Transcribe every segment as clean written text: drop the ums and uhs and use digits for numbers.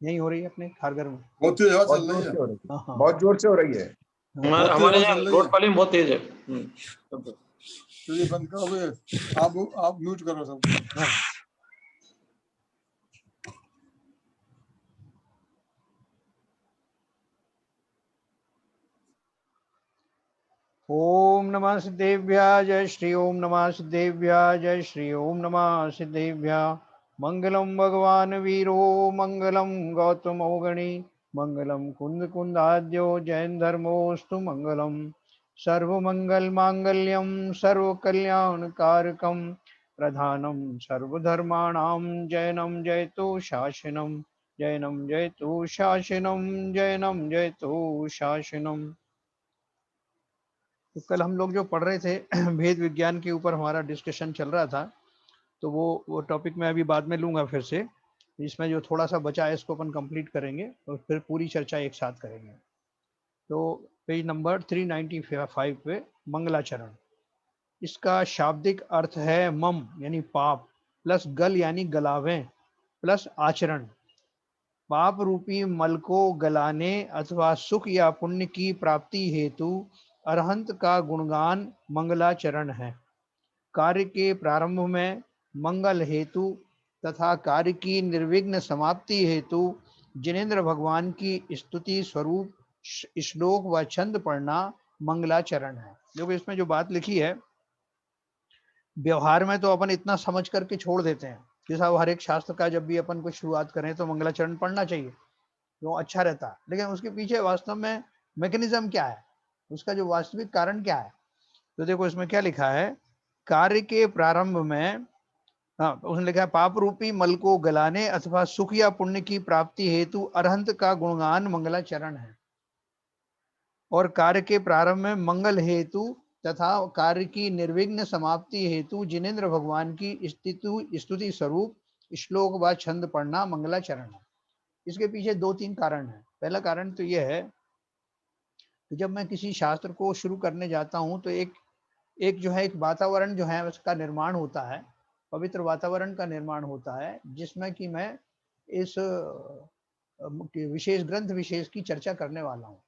यही हो रही है अपने खारघर में? बहुत तेज हवा बहुत चल जोर रही से है। हो रही है, हाँ, हाँ। बहुत जोर से हो रही है। बहुत तेज हमारे हवा यहाँ चल रही रोड है। कॉलिंग बहुत तेज है। चलिए बंद करो अभी, आप म्यूट करो सबको। हाँ। ओम नमः सिद्धेभ्यः, जय श्री ओम नमः सिद्धेभ्यः, जय श्री ओम नमः सिद्धेभ्यः। मंगलम भगवान वीरो मंगलम गौतम गणी मंगलम कुंद कुंदाद्यो जैन धर्मोस्तु मंगलम। सर्वमंगल मांगल्यम सर्व कल्याण कारकम प्रधानम सर्वधर्माणां जैनम जयतु शासनम। जैनम जयतु शासनम, जैनम जयतु शासनम। तो कल हम लोग जो पढ़ रहे थे भेद विज्ञान के ऊपर हमारा डिस्कशन चल रहा था, तो वो टॉपिक मैं अभी बाद में लूंगा फिर से। इसमें जो थोड़ा सा बचा है इसको अपन कंप्लीट करेंगे और फिर पूरी चर्चा एक साथ करेंगे। तो पेज नंबर 395 पे मंगलाचरण, इसका शाब्दिक अर्थ है मम यानी पाप, प्लस गल यानी गलावें, प्लस आचरण। पाप रूपी मल को गलाने अथवा सुख या पुण्य की प्राप्ति हेतु अरहंत का गुणगान मंगलाचरण है। कार्य के प्रारंभ में मंगल हेतु तथा कार्य की निर्विघ्न समाप्ति हेतु जिनेंद्र भगवान की स्तुति स्वरूप श्लोक व छंद पढ़ना मंगलाचरण है। देखो इसमें जो बात लिखी है, व्यवहार में तो अपन इतना समझ करके छोड़ देते हैं कि साहब हर एक शास्त्र का जब भी अपन कुछ शुरुआत करें तो मंगलाचरण पढ़ना चाहिए, वो अच्छा रहता है। लेकिन उसके पीछे वास्तव में मैकेनिज्म क्या है, उसका जो वास्तविक कारण क्या है? तो देखो इसमें क्या लिखा है, कार्य के प्रारंभ में, हाँ उसने लिखा है पाप रूपी मल को गलाने अथवा सुख या पुण्य की प्राप्ति हेतु अरहंत का गुणगान मंगलाचरण है। और कार्य के प्रारंभ में मंगल हेतु तथा कार्य की निर्विघ्न समाप्ति हेतु जिनेंद्र भगवान की स्तुति स्वरूप श्लोक व छंद पढ़ना मंगलाचरण है। इसके पीछे दो तीन कारण है। पहला कारण तो यह है कि जब मैं किसी शास्त्र को शुरू करने जाता हूँ तो एक जो है एक वातावरण जो है उसका निर्माण होता है, पवित्र वातावरण का निर्माण होता है, जिसमें कि मैं इस विशेष ग्रंथ विशेष की चर्चा करने वाला हूँ।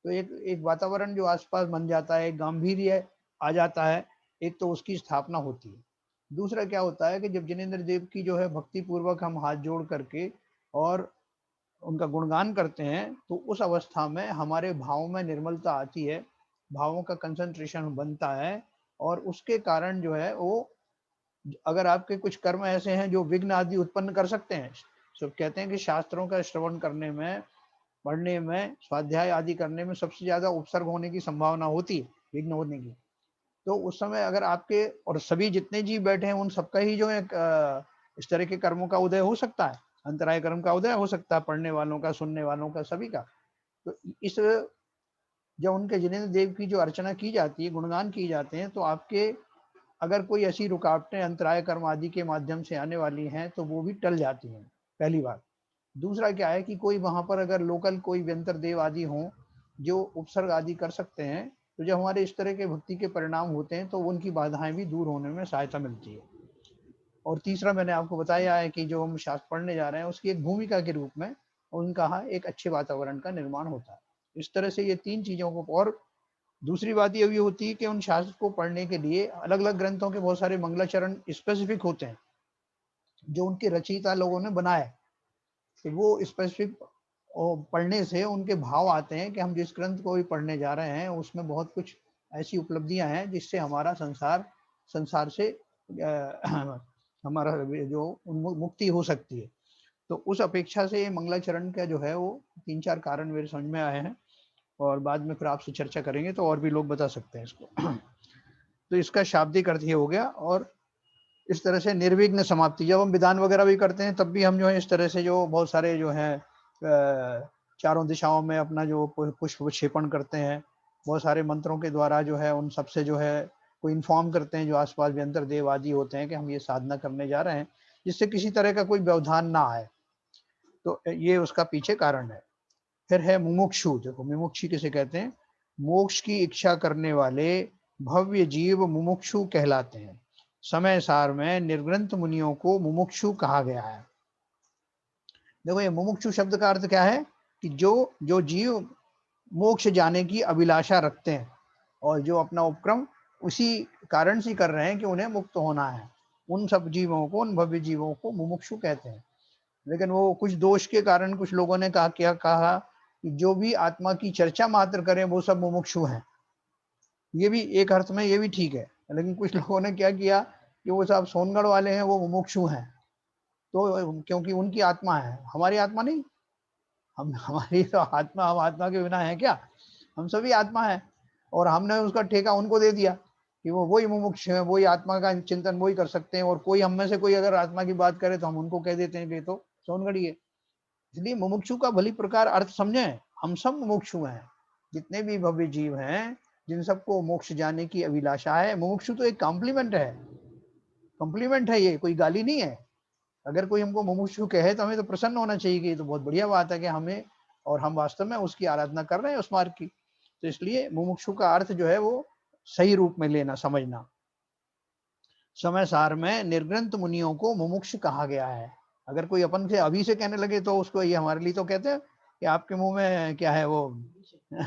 तो एक वातावरण जो आसपास बन जाता है, गांधीर्य आ जाता है, एक तो उसकी स्थापना होती है। दूसरा क्या होता है कि जब जिनेंद्र देव की जो है भक्ति पूर्वक हम हाथ जोड़ करके और उनका गुणगान करते हैं, तो उस अवस्था में हमारे भावों में निर्मलता आती है, भावों का कंसंट्रेशन बनता है, और उसके कारण जो है वो, अगर आपके कुछ कर्म ऐसे हैं जो विघ्न आदि उत्पन्न कर सकते हैं, सब कहते हैं कि शास्त्रों का श्रवण करने में, पढ़ने में, स्वाध्याय आदि करने में सबसे ज्यादा उपसर्ग होने की संभावना होती है, विघ्न होने की। तो उस समय अगर आपके और सभी जितने जीव बैठे हैं उन सबका ही जो है इस तरह के कर्मों का उदय हो सकता है, अंतराय कर्म का उदय हो सकता है, पढ़ने वालों का, सुनने वालों का, सभी का। तो इस जब उनके जिनेंद्र देव की जो अर्चना की जाती है, गुणगान किए जाते हैं, तो आपके अगर कोई ऐसी रुकावटें अंतराय कर्म आदि के माध्यम से आने वाली हैं तो वो भी टल जाती हैं, पहली बात। दूसरा क्या है कि कोई वहां पर अगर लोकल कोई व्यंतर देव आदि हों जो उपसर्ग आदि कर सकते हैं, तो जब हमारे इस तरह के भक्ति के परिणाम होते हैं तो उनकी बाधाएं भी दूर होने में सहायता मिलती है। और तीसरा मैंने आपको बताया है कि जो हम शास्त्र पढ़ने जा रहे हैं उसकी एक भूमिका के रूप में उनका एक अच्छे वातावरण का निर्माण होता है। इस तरह से ये तीन चीजों को। और दूसरी बात ये भी होती है कि उन शास्त्र को पढ़ने के लिए अलग अलग ग्रंथों के बहुत सारे मंगलाचरण स्पेसिफिक होते हैं जो उनके रचयिता लोगों ने बनाए। तो वो स्पेसिफिक पढ़ने से उनके भाव आते हैं कि हम जिस ग्रंथ को भी पढ़ने जा रहे हैं उसमें बहुत कुछ ऐसी उपलब्धियां हैं जिससे हमारा संसार से हमारा जो मुक्ति हो सकती है। तो उस अपेक्षा से मंगलाचरण का जो है वो तीन चार कारण मेरे समझ में आए हैं, और बाद में फिर आपसे चर्चा करेंगे तो और भी लोग बता सकते हैं इसको। तो इसका शाब्दिक अर्थ ये हो गया। और इस तरह से निर्विघ्न समाप्ति, जब हम विधान वगैरह भी करते हैं तब भी हम जो है इस तरह से जो बहुत सारे जो है चारों दिशाओं में अपना जो पुष्प विक्षेपण करते हैं, बहुत सारे मंत्रों के द्वारा जो है उन सबसे जो है को इन्फॉर्म करते हैं जो आसपास व्यंतर देव आदि होते हैं कि हम ये साधना करने जा रहे हैं, जिससे किसी तरह का कोई व्यवधान ना आए। तो ये उसका पीछे कारण है। फिर है मुमुक्षु। देखो मुमुक्षु किसे कहते हैं? मोक्ष की इच्छा करने वाले भव्य जीव मुमुक्षु कहलाते हैं। समय सार में निर्ग्रंथ मुनियों को मुमुक्षु कहा गया है। देखो ये मुमुक्षु शब्द का अर्थ क्या है कि जो जीव मोक्ष जाने की अभिलाषा रखते हैं और जो अपना उपक्रम उसी कारण से कर रहे हैं कि उन्हें मुक्त होना है, उन सब जीवों को, उन भव्य जीवों को मुमुक्षु कहते हैं। लेकिन वो कुछ दोष के कारण कुछ लोगों ने कहा कि जो भी आत्मा की चर्चा मात्र करें वो सब मुमुक्षु हैं। ये भी एक अर्थ में ये भी ठीक है, लेकिन कुछ लोगों ने क्या किया कि वो सब सोनगढ़ वाले हैं वो मुमुक्षु हैं, तो क्योंकि उनकी आत्मा है, हमारी आत्मा नहीं, हमारी तो आत्मा, हम आत्मा के बिना है क्या? हम सभी आत्मा है, और हमने उसका ठेका उनको दे दिया कि वो वही मुमुक्ष है, वही आत्मा का चिंतन वही कर सकते हैं, और कोई हम में से कोई अगर आत्मा की बात करे तो हम उनको कह देते हैं कि तो सोनगढ़ी है। इसलिए मुमुक्षु का भली प्रकार अर्थ समझे, हम सब मुमुक्षु हैं, जितने भी भव्य जीव हैं, जिन सबको मोक्ष जाने की अभिलाषा है। मुमुक्षु तो एक कॉम्प्लीमेंट है, कॉम्प्लीमेंट है, ये कोई गाली नहीं है। अगर कोई हमको मुमुक्षु कहे तो हमें तो प्रसन्न होना चाहिए कि ये तो बहुत बढ़िया बात है कि हमें, और हम वास्तव में उसकी आराधना कर रहे हैं उस मार्ग की। तो इसलिए मुमुक्षु का अर्थ जो है वो सही रूप में लेना, समझना। समय सार में निर्ग्रंथ मुनियों को मुमुक्ष कहा गया है। अगर कोई अपन से अभी से कहने लगे तो उसको ये हमारे लिए तो कहते हैं कि आपके मुंह में क्या है वो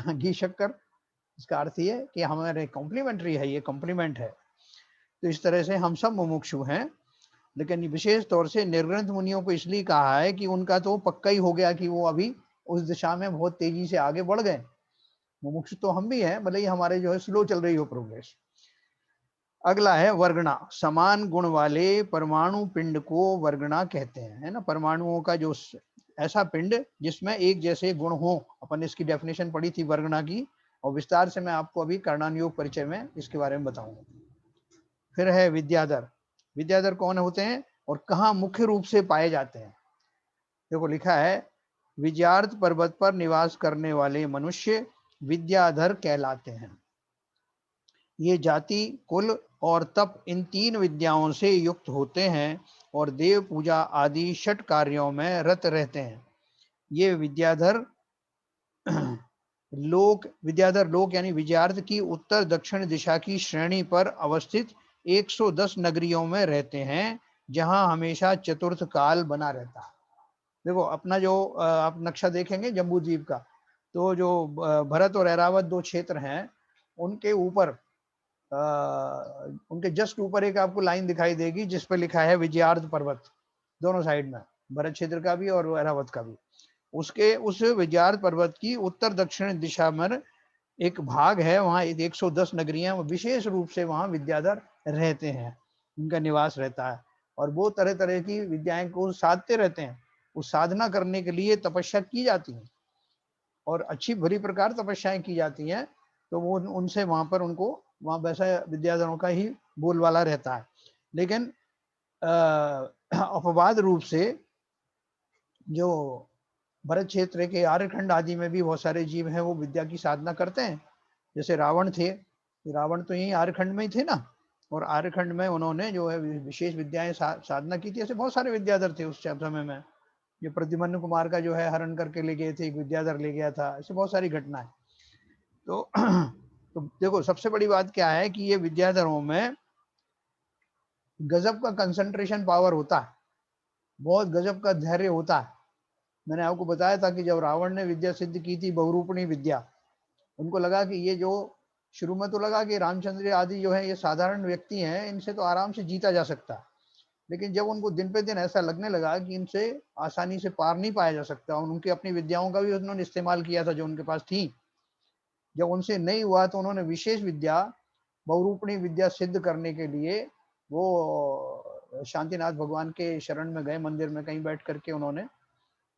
घी शक्कर। इसका अर्थ ये कि हमारे कॉम्प्लीमेंट्री है, ये कॉम्प्लीमेंट है। तो इस तरह से हम सब मुमुक्षु हैं, लेकिन विशेष तौर से निर्ग्रंथ मुनियों को इसलिए कहा है कि उनका तो पक्का ही हो गया कि वो अभी उस दिशा में बहुत तेजी से आगे बढ़ गए। मुमुक्षु तो हम भी हैं, भले ही हमारे जो है स्लो चल रही हो प्रोग्रेस। अगला है वर्गणा। समान गुण वाले परमाणु पिंड को वर्गणा कहते हैं, है ना। परमाणुओं का जो ऐसा पिंड जिसमें एक जैसे गुण हो, अपन इसकी डेफिनेशन पढ़ी थी वर्गणा की, और विस्तार से मैं आपको अभी कर्णानुयोग परिचय में इसके बारे में बताऊंगा। फिर है विद्याधर। विद्याधर कौन होते हैं और कहाँ मुख्य रूप से पाए जाते हैं? देखो लिखा है, विजयार्थ पर्वत पर निवास करने वाले मनुष्य विद्याधर कहलाते हैं। ये जाति, कुल और तप इन तीन विद्याओं से युक्त होते हैं और देव पूजा आदि षट कार्यों में रत रहते हैं। ये विद्याधर लोक यानी विजयार्थ की उत्तर दक्षिण दिशा की श्रेणी पर अवस्थित 110 नगरियों में रहते हैं, जहां हमेशा चतुर्थ काल बना रहता है। देखो अपना जो आप नक्शा देखेंगे जम्बू द्वीप का, तो जो भरत और ऐरावत दो क्षेत्र हैं, उनके ऊपर उनके जस्ट ऊपर एक आपको लाइन दिखाई देगी जिस पर लिखा है विजयार्थ पर्वत, दोनों साइड में, भरत क्षेत्र का भी और ऐरावत का भी। उसके उस विजयार्थ पर्वत की उत्तर दक्षिण दिशा में एक भाग है, वहाँ 110 नगरियां, विशेष रूप से वहाँ विद्याधर रहते हैं, उनका निवास रहता है। और वो तरह तरह की विद्याएं को साधते रहते हैं। उस साधना करने के लिए तपस्या की जाती है और अच्छी भली प्रकार तपस्याएं की जाती हैं। तो वो उनसे वहां पर उनको वहां वैसा विद्याधरों का ही बोलबाला रहता है। लेकिन अपवाद रूप से जो भरत क्षेत्र के आर्यखंड आदि में भी बहुत सारे जीव हैं, वो विद्या की साधना करते हैं। जैसे रावण थे, रावण तो यही आर्यखंड में ही थे ना, और आर्यखंड में उन्होंने जो है विशेष विद्याएं साधना की थी। ऐसे बहुत सारे विद्याधर थे उस समय में। ये प्रद्युम्न कुमार का जो है हरण करके ले गए थे, एक विद्याधर ले गया था, ऐसे बहुत सारी घटनाएं। तो देखो सबसे बड़ी बात क्या है कि ये विद्याधरों में गजब का कंसंट्रेशन पावर होता है, बहुत गजब का धैर्य होता है। मैंने आपको बताया था कि जब रावण ने विद्या सिद्ध की थी, बहुरूपणी विद्या, उनको लगा कि ये जो शुरू में तो लगा कि रामचंद्र आदि जो है ये साधारण व्यक्ति हैं, इनसे तो आराम से जीता जा सकता है। लेकिन जब उनको दिन पे दिन ऐसा लगने लगा कि इनसे आसानी से पार नहीं पाया जा सकता, उनकी अपनी विद्याओं का भी उन्होंने इस्तेमाल किया था जो उनके पास थी। जब उनसे नहीं हुआ तो उन्होंने विशेष विद्या, बहुरूपणी विद्या सिद्ध करने के लिए वो शांतिनाथ भगवान के शरण में गए, मंदिर में कहीं बैठ करके उन्होंने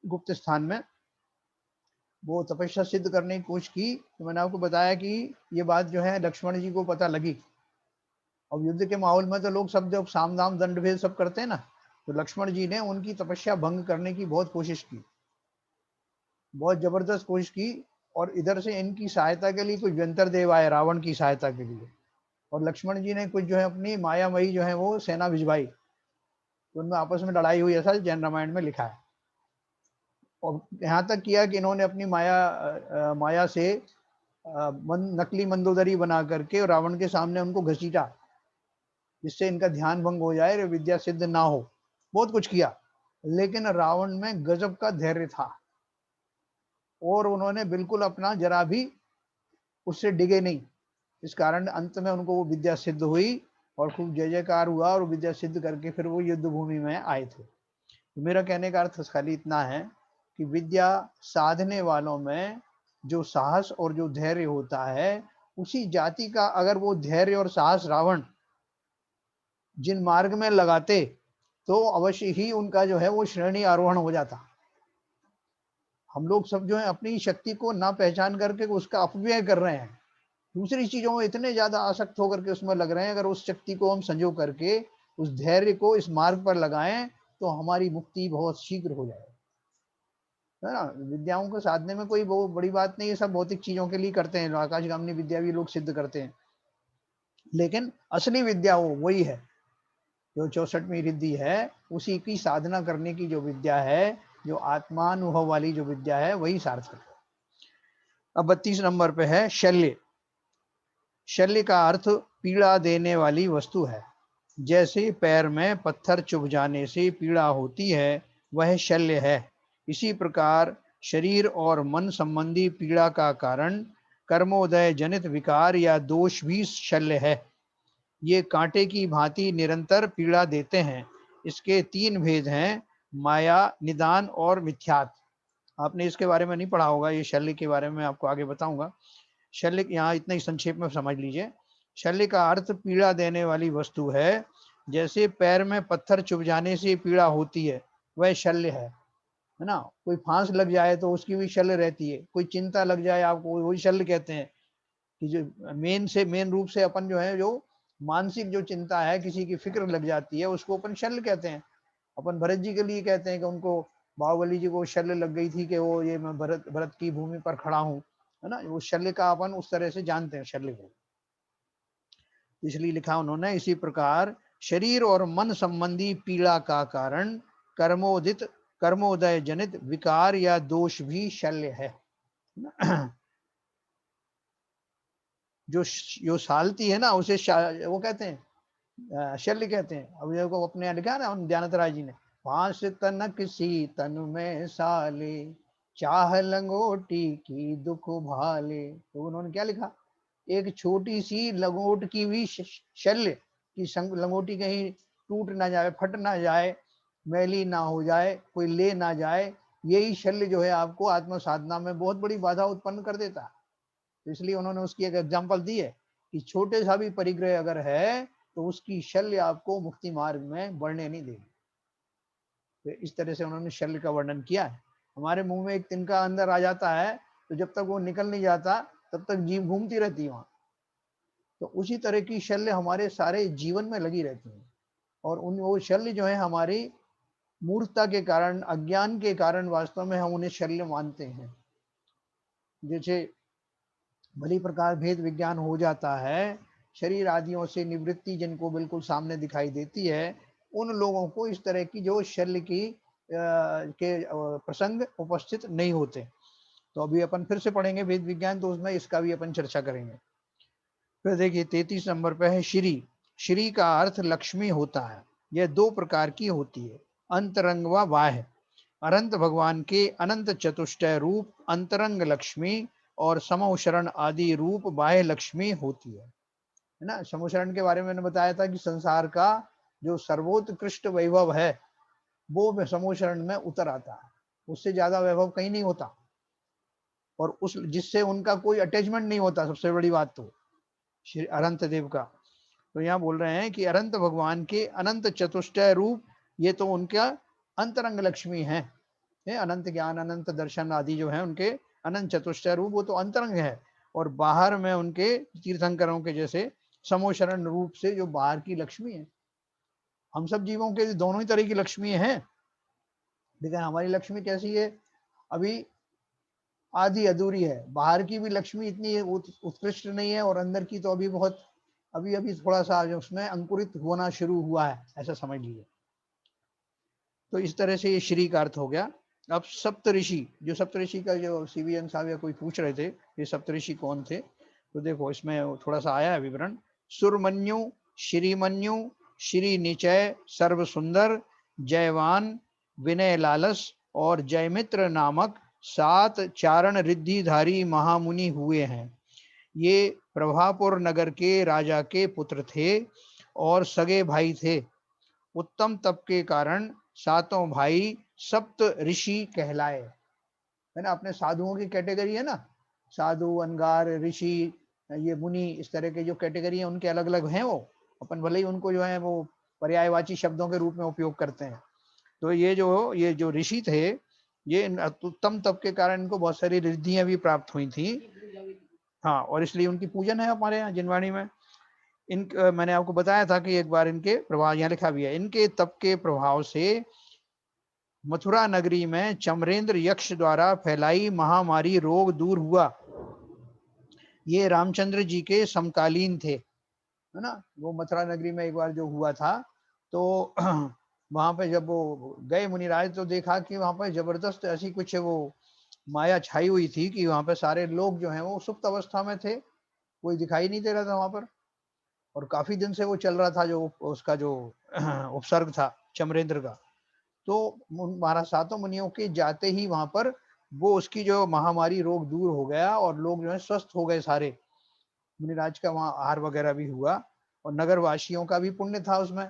गुप्त स्थान में वो तपस्या सिद्ध करने की कोशिश की। तो मैंने आपको बताया कि ये बात जो है लक्ष्मण जी को पता लगी। अब युद्ध के माहौल में तो लोग सब जब साम दाम दंड भेद सब करते हैं ना, तो लक्ष्मण जी ने उनकी तपस्या भंग करने की बहुत कोशिश की, बहुत जबरदस्त कोशिश की। और इधर से इनकी सहायता के लिए कुछ व्यंतर देव आए रावण की सहायता के लिए, और लक्ष्मण जी ने कुछ जो है अपनी मायामयी जो है वो सेना भिजवाई, तो उनमें आपस में लड़ाई हुई, ऐसा जैन रामायण में लिखा है। और यहाँ तक किया कि इन्होंने अपनी माया से नकली मंदोदरी बना करके रावण के सामने उनको घसीटा, जिससे इनका ध्यान भंग हो जाए, विद्या सिद्ध ना हो। बहुत कुछ किया, लेकिन रावण में गजब का धैर्य था और उन्होंने बिल्कुल अपना जरा भी उससे डिगे नहीं। इस कारण अंत में उनको वो विद्या सिद्ध हुई और खूब जय जयकार हुआ और विद्या सिद्ध करके फिर वो युद्ध भूमि में आए थे। तो मेरा कहने का अर्थ खाली इतना है कि विद्या साधने वालों में जो साहस और जो धैर्य होता है, उसी जाति का अगर वो धैर्य और साहस रावण जिन मार्ग में लगाते तो अवश्य ही उनका जो है वो श्रेणी आरोहण हो जाता। हम लोग सब जो है अपनी शक्ति को ना पहचान करके उसका अपव्यय कर रहे हैं, दूसरी चीजों में इतने ज्यादा आसक्त होकर के उसमें लग रहे हैं। अगर उस शक्ति को हम संजो करके उस धैर्य को इस मार्ग पर लगाएं तो हमारी मुक्ति बहुत शीघ्र हो जाए, है ना। विद्याओं को साधने में कोई वो बड़ी बात नहीं है, सब भौतिक चीजों के लिए करते हैं, आकाशगामी विद्या भी लोग सिद्ध करते हैं, लेकिन असली विद्या वो वही है जो 64वीं रिद्धि है, उसी की साधना करने की जो विद्या है, जो आत्मानुभव वाली जो विद्या है, वही सार्थक है। अब 32 नंबर पे है शल्य। शल्य का अर्थ पीड़ा देने वाली वस्तु है। जैसे पैर में पत्थर चुभ जाने से पीड़ा होती है, वह शल्य है। इसी प्रकार शरीर और मन संबंधी पीड़ा का कारण कर्मोदय जनित विकार या दोष भी शल्य है। ये कांटे की भांति निरंतर पीड़ा देते हैं। इसके 3 भेद हैं, माया, निदान और मिथ्यात। आपने इसके बारे में नहीं पढ़ा होगा, ये शल्य के बारे में आपको आगे बताऊंगा। शल्य यहाँ इतना ही संक्षेप में समझ लीजिए। शल्य का अर्थ पीड़ा देने वाली वस्तु है। जैसे पैर में पत्थर चुभ जाने से पीड़ा होती है, वह शल्य है ना। कोई फांस लग जाए तो उसकी भी शल्य रहती है, कोई चिंता लग जाए आपको, वही शल्य कहते हैं। कि जो मेन रूप से अपन जो है, जो मानसिक जो चिंता है, किसी की फिक्र लग जाती है, उसको अपन शल्य कहते हैं। अपन भरत जी के लिए कहते हैं कि उनको, बाहुबली जी को शल्य लग गई थी कि वो ये मैं भरत की भूमि पर खड़ा हूँ, है ना। वो शल्य का अपन उस तरह से जानते हैं शल्य को, इसलिए लिखा उन्होंने। इसी प्रकार शरीर और मन संबंधी पीड़ा का कारण कर्मोदय जनित विकार या दोष भी शल्य है। जो सालती है ना, उसे वो कहते हैं शल्य कहते हैं। अब देखो अपने यहाँ लिखा ना दयानंद राय जी ने, फांस तनक सी तन में साले, चाह लंगोटी की दुख भाले। तो उन्होंने क्या लिखा, एक छोटी सी लंगोट की भी शल्य की लंगोटी कहीं टूट ना जाए, फट ना जाए, मैली ना हो जाए, कोई ले ना जाए, यही शल्य जो है आपको आत्म साधना में बहुत बड़ी बाधा उत्पन्न कर देता है। तो इसलिए उन्होंने उसकी एक एग्जाम्पल दी है कि छोटे सा भी परिग्रह अगर है तो उसकी शल्य आपको मुक्ति मार्ग में बढ़ने नहीं देगी। तो इस तरह से उन्होंने शल्य का वर्णन किया है। हमारे मुंह में एक तिनका अंदर आ जाता है तो जब तक वो निकल नहीं जाता तब तक जीव घूमती रहती है वहां। तो उसी तरह की शल्य हमारे सारे जीवन में लगी रहती है, और वो शल्य जो है हमारी मूर्खता के कारण, अज्ञान के कारण वास्तव में हम उन्हें शल्य मानते हैं। जैसे भली प्रकार भेद विज्ञान हो जाता है, शरीर आदियों से निवृत्ति जिनको बिल्कुल सामने दिखाई देती है, उन लोगों को इस तरह की जो शल्य की के प्रसंग उपस्थित नहीं होते। तो अभी अपन फिर से पढ़ेंगे वेद विज्ञान, तो उसमें इसका भी अपन चर्चा करेंगे। फिर देखिए 33 नंबर पे है श्री। श्री का अर्थ लक्ष्मी होता है। यह 2 प्रकार की होती है, अंतरंग व बाह्य। अनंत भगवान के अनंत चतुष्टय रूप अंतरंग लक्ष्मी और समोशरण आदि रूप बाह्य लक्ष्मी होती है ना। समोशरण के बारे में मैंने बताया था कि संसार का जो सर्वोत्कृष्ट वैभव है वो समोशरण में उतर आता है, उससे ज्यादा वैभव कहीं नहीं होता, और उस जिससे उनका कोई अटैचमेंट नहीं होता। सबसे बड़ी बात तो श्री अनंत देव का, तो यहाँ बोल रहे हैं कि अनंत भगवान के अनंत चतुष्टय रूप, ये तो उनका अंतरंग लक्ष्मी है। अनंत ज्ञान, अनंत दर्शन आदि जो है उनके अनंत चतुष्टय रूप, वो तो अंतरंग है। और बाहर में उनके तीर्थंकरों के जैसे समोशरण रूप से जो बाहर की लक्ष्मी है। हम सब जीवों के दोनों ही तरह की लक्ष्मी है, लेकिन हमारी लक्ष्मी कैसी है, अभी आधी अधूरी है। बाहर की भी लक्ष्मी इतनी उत्कृष्ट नहीं है, और अंदर की तो अभी बहुत, अभी अभी थोड़ा सा उसमें अंकुरित होना शुरू हुआ है, ऐसा समझ लीजिए। तो इस तरह से ये श्री का अर्थ हो गया। अब सप्तऋषि, जो सप्तऋषि का जो सीवीएन साहब या कोई पूछ रहे थे ये सप्तऋषि कौन थे, तो देखो इसमें थोड़ा सा आया है विवरण। सुरमन्यु, श्रीमन्यु, श्री निचय, सर्व सुंदर, जयवान, विनय लालस और जयमित्र नामक 7 चारण रिद्धिधारी महामुनि हुए हैं। ये प्रभापुर नगर के राजा के पुत्र थे और सगे भाई थे। उत्तम तप के कारण सातों भाई सप्त ऋषि कहलाए। है ना, अपने साधुओं की कैटेगरी है ना, साधु, अनगार, ऋषि, ये मुनि, इस तरह के जो कैटेगरी है उनके अलग अलग हैं। वो अपन भले ही उनको जो है वो पर्यायवाची शब्दों के रूप में उपयोग करते हैं। तो ये जो ऋषि थे, ये उत्तम तप के कारण इनको बहुत सारी रिद्धियां भी प्राप्त हुई थी। हाँ, और इसलिए उनकी पूजन है हमारे यहाँ जिनवाणी में। मैंने आपको बताया था कि एक बार इनके प्रभाव, यहाँ लिखा भी है, इनके तप के प्रभाव से मथुरा नगरी में चमरेंद्र यक्ष द्वारा फैलाई महामारी रोग दूर हुआ। ये रामचंद्र जी के समकालीन थे, है ना। वो मथुरा नगरी में एक बार जो हुआ था, तो वहां पे जब वो गए मुनिराज, तो देखा कि वहां पर जबरदस्त ऐसी कुछ वो माया छाई हुई थी कि वहां पे सारे लोग जो हैं वो सुप्त अवस्था में थे, कोई दिखाई नहीं दे रहा था वहां पर। और काफी दिन से वो चल रहा था, जो उसका जो उपसर्ग था चमरेंद्र का। तो महाराज सातों मुनियों के जाते ही वहां पर वो उसकी जो महामारी रोग दूर हो गया और लोग जो है स्वस्थ हो गए सारे। मुनिराज का वहां आहार वगैरह भी हुआ और नगर वासियों का भी पुण्य था उसमें,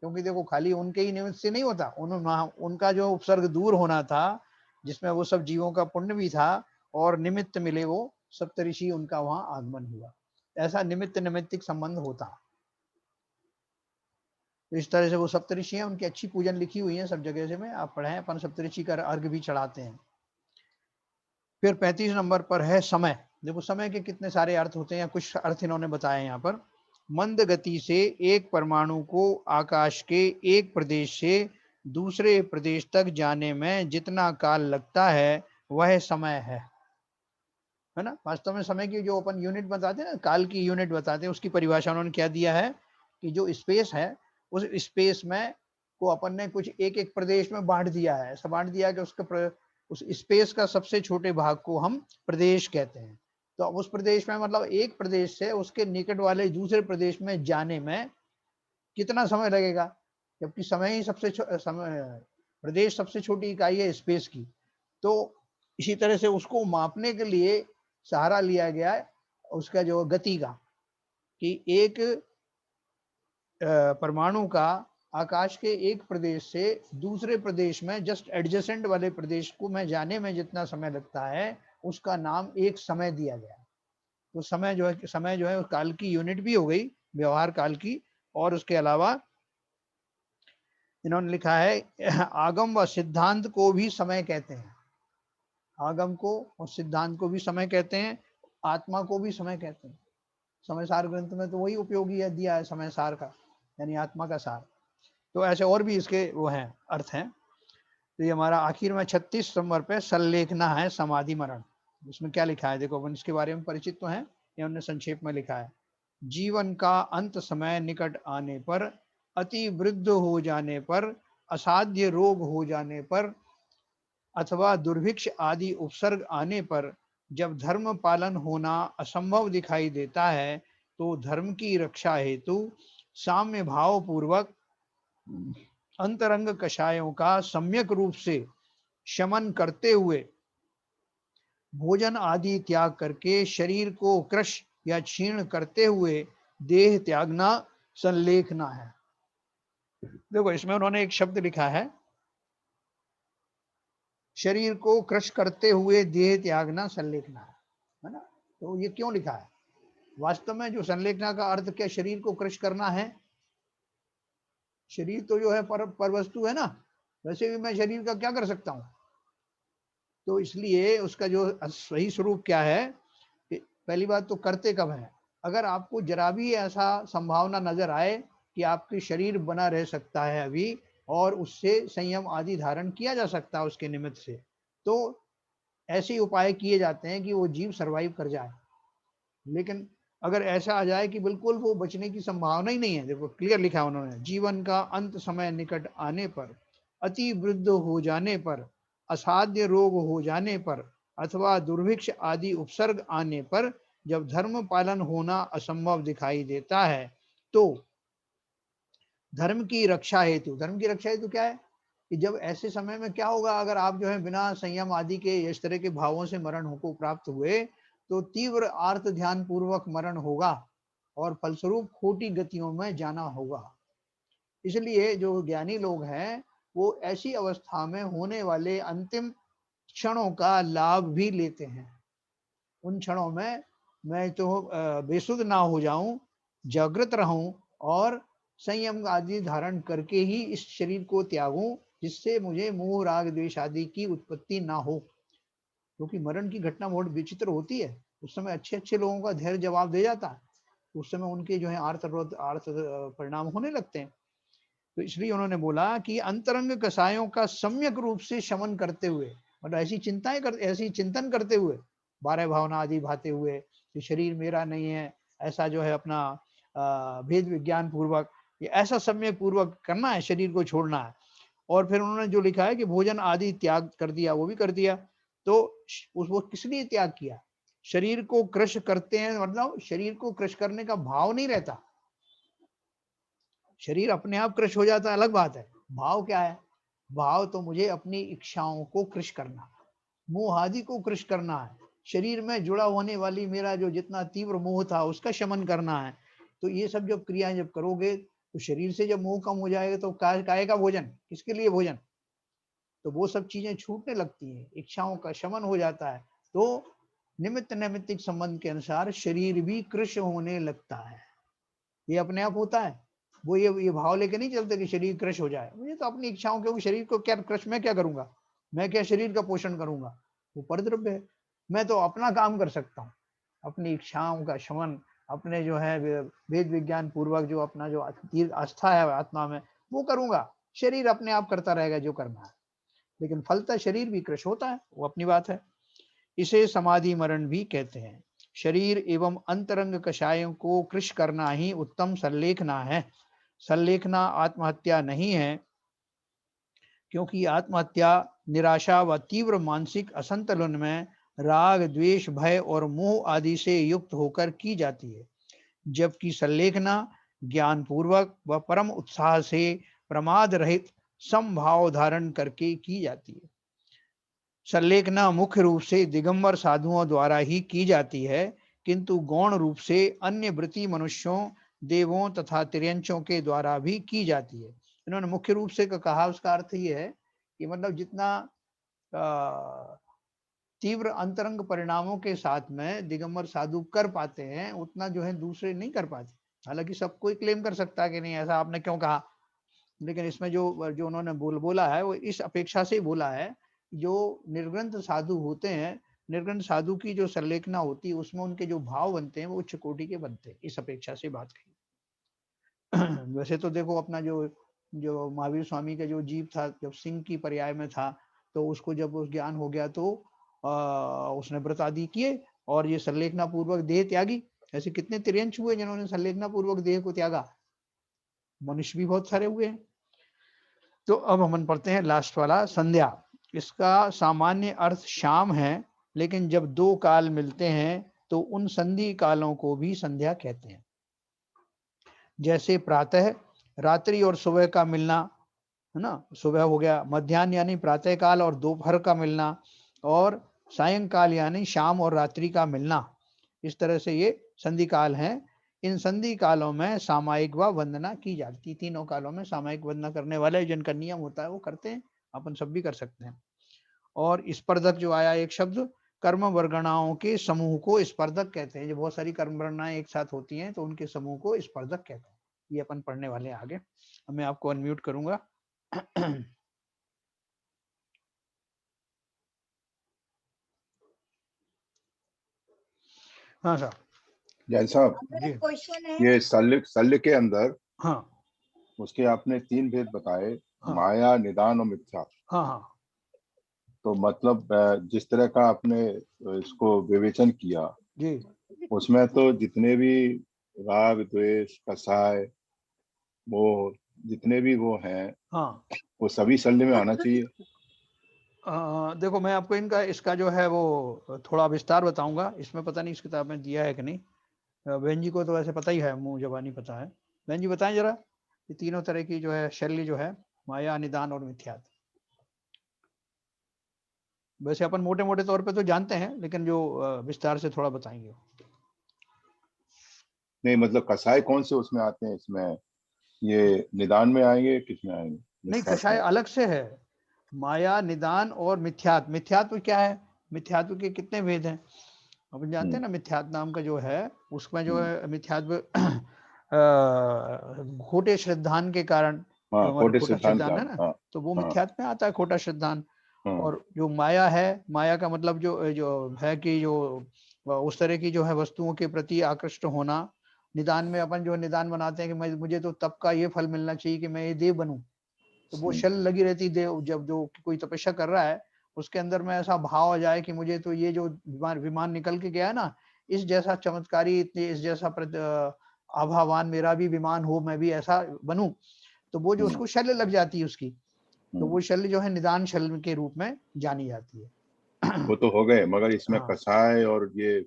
क्योंकि देखो खाली उनके ही निमित्त से नहीं होता, उनका जो उपसर्ग दूर होना था, जिसमें वो सब जीवों का पुण्य भी था और निमित्त मिले वो सप्तऋषि, उनका वहां आगमन हुआ। ऐसा निमित्त निमित्तिक संबंध होता। तो इस तरह से वो सप्तऋषि हैं, उनकी अच्छी पूजन लिखी हुई है सब जगह से, में आप पढ़े, अपन सप्तऋषि का अर्घ भी चढ़ाते हैं। फिर 35 नंबर पर है समय। देखो समय के कितने सारे अर्थ होते हैं, कुछ अर्थ इन्होंने बताए यहाँ पर। मंद गति से एक परमाणु को आकाश के एक प्रदेश से दूसरे प्रदेश तक जाने में जितना काल लगता है वह समय है ना। वास्तव में समय की जो अपन यूनिट बताते हैं ना, काल की यूनिट बताते हैं, उसकी परिभाषा उन्होंने क्या दिया है कि जो स्पेस है, उस स्पेस में को अपन ने कुछ एक एक प्रदेश में बांट दिया है। ऐसा बांट दिया कि उस स्पेस का सबसे छोटे भाग को हम प्रदेश कहते हैं। तो उस प्रदेश में मतलब एक प्रदेश से उसके निकट वाले दूसरे प्रदेश में जाने में कितना समय लगेगा, जबकि समय ही प्रदेश सबसे छोटी इकाई है स्पेस की। तो इसी तरह से उसको मापने के लिए सहारा लिया गया है उसका जो गति का, कि एक परमाणु का आकाश के एक प्रदेश से दूसरे प्रदेश में जस्ट एडजेसेंट वाले प्रदेश को में जाने में जितना समय लगता है, उसका नाम एक समय दिया गया। तो समय जो है काल की यूनिट भी हो गई, व्यवहार काल की। और उसके अलावा इन्होंने लिखा है आगम व सिद्धांत को भी समय कहते हैं। आगम को और सिद्धांत को भी समय कहते हैं, आत्मा को भी समय कहते हैं। समय सार ग्रंथ में तो वही उपयोगी है, दिया है समय सार का, यानी आत्मा का सार। तो ऐसे और भी इसके वो हैं, अर्थ हैं। तो ये हमारा आखिर में 36 नंबर पे संलेखना है, समाधि मरण। उसमें क्या लिखा है देखो, अपन इसके बारे में परिचित तो हैं, ये उन्होंने संक्षेप में लिखा है। जीवन का अंत समय निकट आने पर, अति वृद्ध हो जाने पर, असाध्य रोग हो जाने पर अथवा दुर्भिक्ष आदि उपसर्ग आने पर, जब धर्म पालन होना असंभव दिखाई देता है, तो धर्म की रक्षा हेतु साम्य भाव पूर्वक अंतरंग कषायों का सम्यक रूप से शमन करते हुए भोजन आदि त्याग करके शरीर को कृश या क्षीण करते हुए देह त्यागना संलेखना है। देखो इसमें उन्होंने एक शब्द लिखा है, शरीर को कृश करते हुए देह त्यागना संलेखना है ना। तो ये क्यों लिखा है? वास्तव में जो संलेखना का अर्थ क्या, शरीर को कृश करना है। शरीर तो जो है पर वस्तु है ना, वैसे भी मैं शरीर का क्या कर सकता हूँ। तो इसलिए उसका जो सही स्वरूप क्या है, पहली बात तो करते कब है। अगर आपको जरा भी ऐसा संभावना नजर आए कि आपके शरीर बना रह सकता है अभी, और उससे संयम आदि धारण किया जा सकता है उसके निमित्त से, तो ऐसे उपाय किए जाते हैं कि वो जीव सरवाइव कर जाए। लेकिन अगर ऐसा आ जाए कि बिल्कुल वो बचने की संभावना ही नहीं है, देखो क्लियर लिखा है उन्होंने, जीवन का अंत समय निकट आने पर, अति वृद्ध हो जाने पर, असाध्य रोग हो जाने पर अथवा दुर्भिक्ष आदि उपसर्ग आने पर, जब धर्म पालन होना असंभव दिखाई देता है, तो धर्म की रक्षा हेतु, धर्म की रक्षा हेतु क्या है, कि जब ऐसे समय में क्या होगा, अगर आप जो है बिना संयम आदि के इस तरह के भावों से मरण को प्राप्त हुए, तो तीव्र आर्त ध्यान पूर्वक मरण होगा और फलस्वरूप खोटी गतियों में जाना होगा। इसलिए जो ज्ञानी लोग हैं, वो ऐसी अवस्था में होने वाले अंतिम क्षणों का लाभ भी लेते हैं। उन क्षणों में मैं तो बेसुध ना हो जाऊं, जागृत रहूं और संयम आदि धारण करके ही इस शरीर को त्यागूं, जिससे मुझे मोह राग द्वेष आदि की उत्पत्ति ना हो। क्योंकि मरण की घटना बहुत विचित्र होती है। उस समय अच्छे अच्छे लोगों का धैर्य जवाब दे जाता है, उस समय उनके जो है आर्थ परिणाम होने लगते हैं। तो इसलिए उन्होंने बोला कि अंतरंग कसायों का सम्यक रूप से शमन करते हुए, मतलब ऐसी चिंतन करते हुए, 12 भावना आदि भाते हुए कि शरीर मेरा नहीं है, ऐसा जो है अपना भेद विज्ञान पूर्वक, ये ऐसा सम्यक पूर्वक करना है, शरीर को छोड़ना है। और फिर उन्होंने जो लिखा है कि भोजन आदि त्याग कर दिया, वो भी कर दिया। तो वो किस लिए त्याग किया? शरीर को क्रश करते हैं, मतलब शरीर को क्रश करने का भाव नहीं रहता। शरीर अपने आप क्रश हो जाता है, अलग बात है। भाव क्या है? भाव तो मुझे अपनी इच्छाओं को क्रश करना है, मोह आदि को क्रश करना है, शरीर में जुड़ा होने वाली मेरा जो जितना तीव्र मोह था उसका शमन करना है। तो ये सब जब क्रियाएं जब करोगे, तो शरीर से जब मोह कम हो जाएगा, तो काय का भोजन, किसके लिए भोजन? तो वो सब चीजें छूटने लगती हैं, इच्छाओं का शमन हो जाता है। तो निमित्त नैमित्तिक संबंध के अनुसार शरीर भी कृश होने लगता है। ये अपने आप होता है। वो ये भाव लेके नहीं चलते कि शरीर क्रश हो जाए, मुझे तो अपनी इच्छाओं के, शरीर को क्या क्रश, मैं क्या करूंगा, मैं क्या शरीर का पोषण करूंगा, वो परद्रव्य है। मैं तो अपना काम कर सकता हूँ, अपनी इच्छाओं का शमन, अपने जो है वेद विज्ञान पूर्वक जो अपना जो आस्था है आत्मा में, वो करूंगा। शरीर अपने आप करता रहेगा जो करना है, लेकिन फलतः शरीर भी कृश होता है, वो अपनी बात है। इसे समाधि मरण भी कहते हैं। शरीर एवं अंतरंग कषायों को कृश करना ही उत्तम संलेखना है। संलेखना आत्महत्या नहीं है, क्योंकि आत्महत्या निराशा व तीव्र मानसिक असंतुलन में राग द्वेष भय और मोह आदि से युक्त होकर की जाती है, जबकि संलेखना ज्ञान पूर्वक व परम उत्साह से प्रमाद रहित समभाव धारण करके की जाती है। संलेखना मुख्य रूप से दिगंबर साधुओं द्वारा ही की जाती है, किंतु गौण रूप से अन्य वृत्ति मनुष्यों, देवों तथा तिर्यंचों के द्वारा भी की जाती है। इन्होंने मुख्य रूप से कहा, उसका अर्थ ये है कि मतलब जितना तीव्र अंतरंग परिणामों के साथ में दिगंबर साधु कर पाते हैं, उतना जो है दूसरे नहीं कर पाते। हालांकि सब कोई क्लेम कर सकता है कि नहीं ऐसा आपने क्यों कहा, लेकिन इसमें जो जो उन्होंने बोला है, वो इस अपेक्षा से बोला है। जो निर्ग्रंथ साधु होते हैं, निर्ग्रंथ साधु की जो संलेखना होती है, उसमें उनके जो भाव बनते हैं वो उच्च कोटि के बनते हैं, इस अपेक्षा से बात कही। वैसे तो देखो अपना जो जो महावीर स्वामी का जो जीव था, जब सिंह की पर्याय में था, तो उसको जब उस ज्ञान हो गया, तो उसने व्रत आदि किए और ये संलेखना पूर्वक देह त्यागी। ऐसे कितने तिर्यंच हुए जिन्होंने संलेखना पूर्वक देह को त्यागा, मनुष्य भी बहुत सारे हुए हैं। तो अब हम पढ़ते हैं लास्ट वाला, संध्या। इसका सामान्य अर्थ शाम है, लेकिन जब दो काल मिलते हैं तो उन संधि कालों को भी संध्या कहते हैं। जैसे प्रातः, रात्रि और सुबह का मिलना, है ना, सुबह हो गया, मध्याह्न यानी प्रातः काल और दोपहर का मिलना, और सायंकाल यानी शाम और रात्रि का मिलना। इस तरह से ये संधि काल हैं। इन संधि कालों में सामायिक व वंदना की जाती, तीनों कालों में सामायिक वंदना करने वाले जिनका नियम होता है वो करते हैं, अपन सब भी कर सकते हैं। और स्पर्धक जो आया एक शब्द, कर्म वर्गणाओं के समूह को स्पर्धक कहते हैं। जो बहुत सारी कर्म वर्गणाएं एक साथ होती हैं तो उनके समूह को स्पर्धक कहते हैं। ये अपन पढ़ने वाले हैं आगे। मैं आपको अनम्यूट करूंगा। हाँ सर जैन साहब, जी। क्वेश्चन है। ये शल्य के अंदर हाँ उसके आपने 3 भेद बताए, हाँ माया, निदान और मिथ्या। हाँ हाँ तो मतलब जिस तरह का आपने इसको विवेचन किया, जी। उसमें तो जितने भी राग द्वेष कसाय मोह जितने भी वो हैं, हाँ वो सभी शल्य में आना चाहिए। देखो मैं आपको इनका इसका जो है वो थोड़ा विस्तार बताऊंगा। इसमें पता नहीं इस किताब में दिया है कि नहीं। बहन जी को तो वैसे पता ही है, मुंह जबानी पता है। बहन जी बताएं जरा, ये तीनों तरह की जो है शल्य जो है, माया, निदान और मिथ्यात्व। वैसे अपन मोटे मोटे तौर पे तो जानते हैं, लेकिन जो विस्तार से थोड़ा बताएंगे। नहीं मतलब कसाय कौन से उसमें आते हैं, इसमें ये निदान में आएंगे, किसमें आएंगे? नहीं, निस्तार कषाय में? अलग से है। माया, निदान और मिथ्यात्व। मिथ्यात्व क्या है? मिथ्यात्व के कितने भेद हैं अपन जानते हैं ना। मिथ्यात्व नाम का जो है, उसमें जो है मिथ्यात्व खोटे श्रद्धान के कारण, हाँ, जो हमारा खोटे खोटा सिद्धांत श्रद्धान है का, ना, हाँ तो वो हाँ मिथ्यात्व में आता है, खोटा श्रद्धान। हाँ और जो माया है, माया का मतलब जो जो है कि जो उस तरह की जो है वस्तुओं के प्रति आकृष्ट होना। निदान में अपन जो निदान बनाते हैं कि मैं, मुझे तो तप का ये फल मिलना चाहिए कि मैं ये देव बनूं, तो वो शल लगी रहती देव। जब जो कोई तपस्या कर रहा है, उसके अंदर में ऐसा भाव आ जाए कि मुझे तो ये जो विमान निकल के गया है ना, इस जैसा चमत्कारी, इतने इस जैसा आभावान मेरा भी विमान हो, मैं भी ऐसा बनूं, तो वो जो उसको शल्य लग जाती है उसकी, तो वो शल्य जो है निदान शल्य के रूप में जानी जाती है। वो तो हो गए, मगर इसमें हाँ, कसाय और ये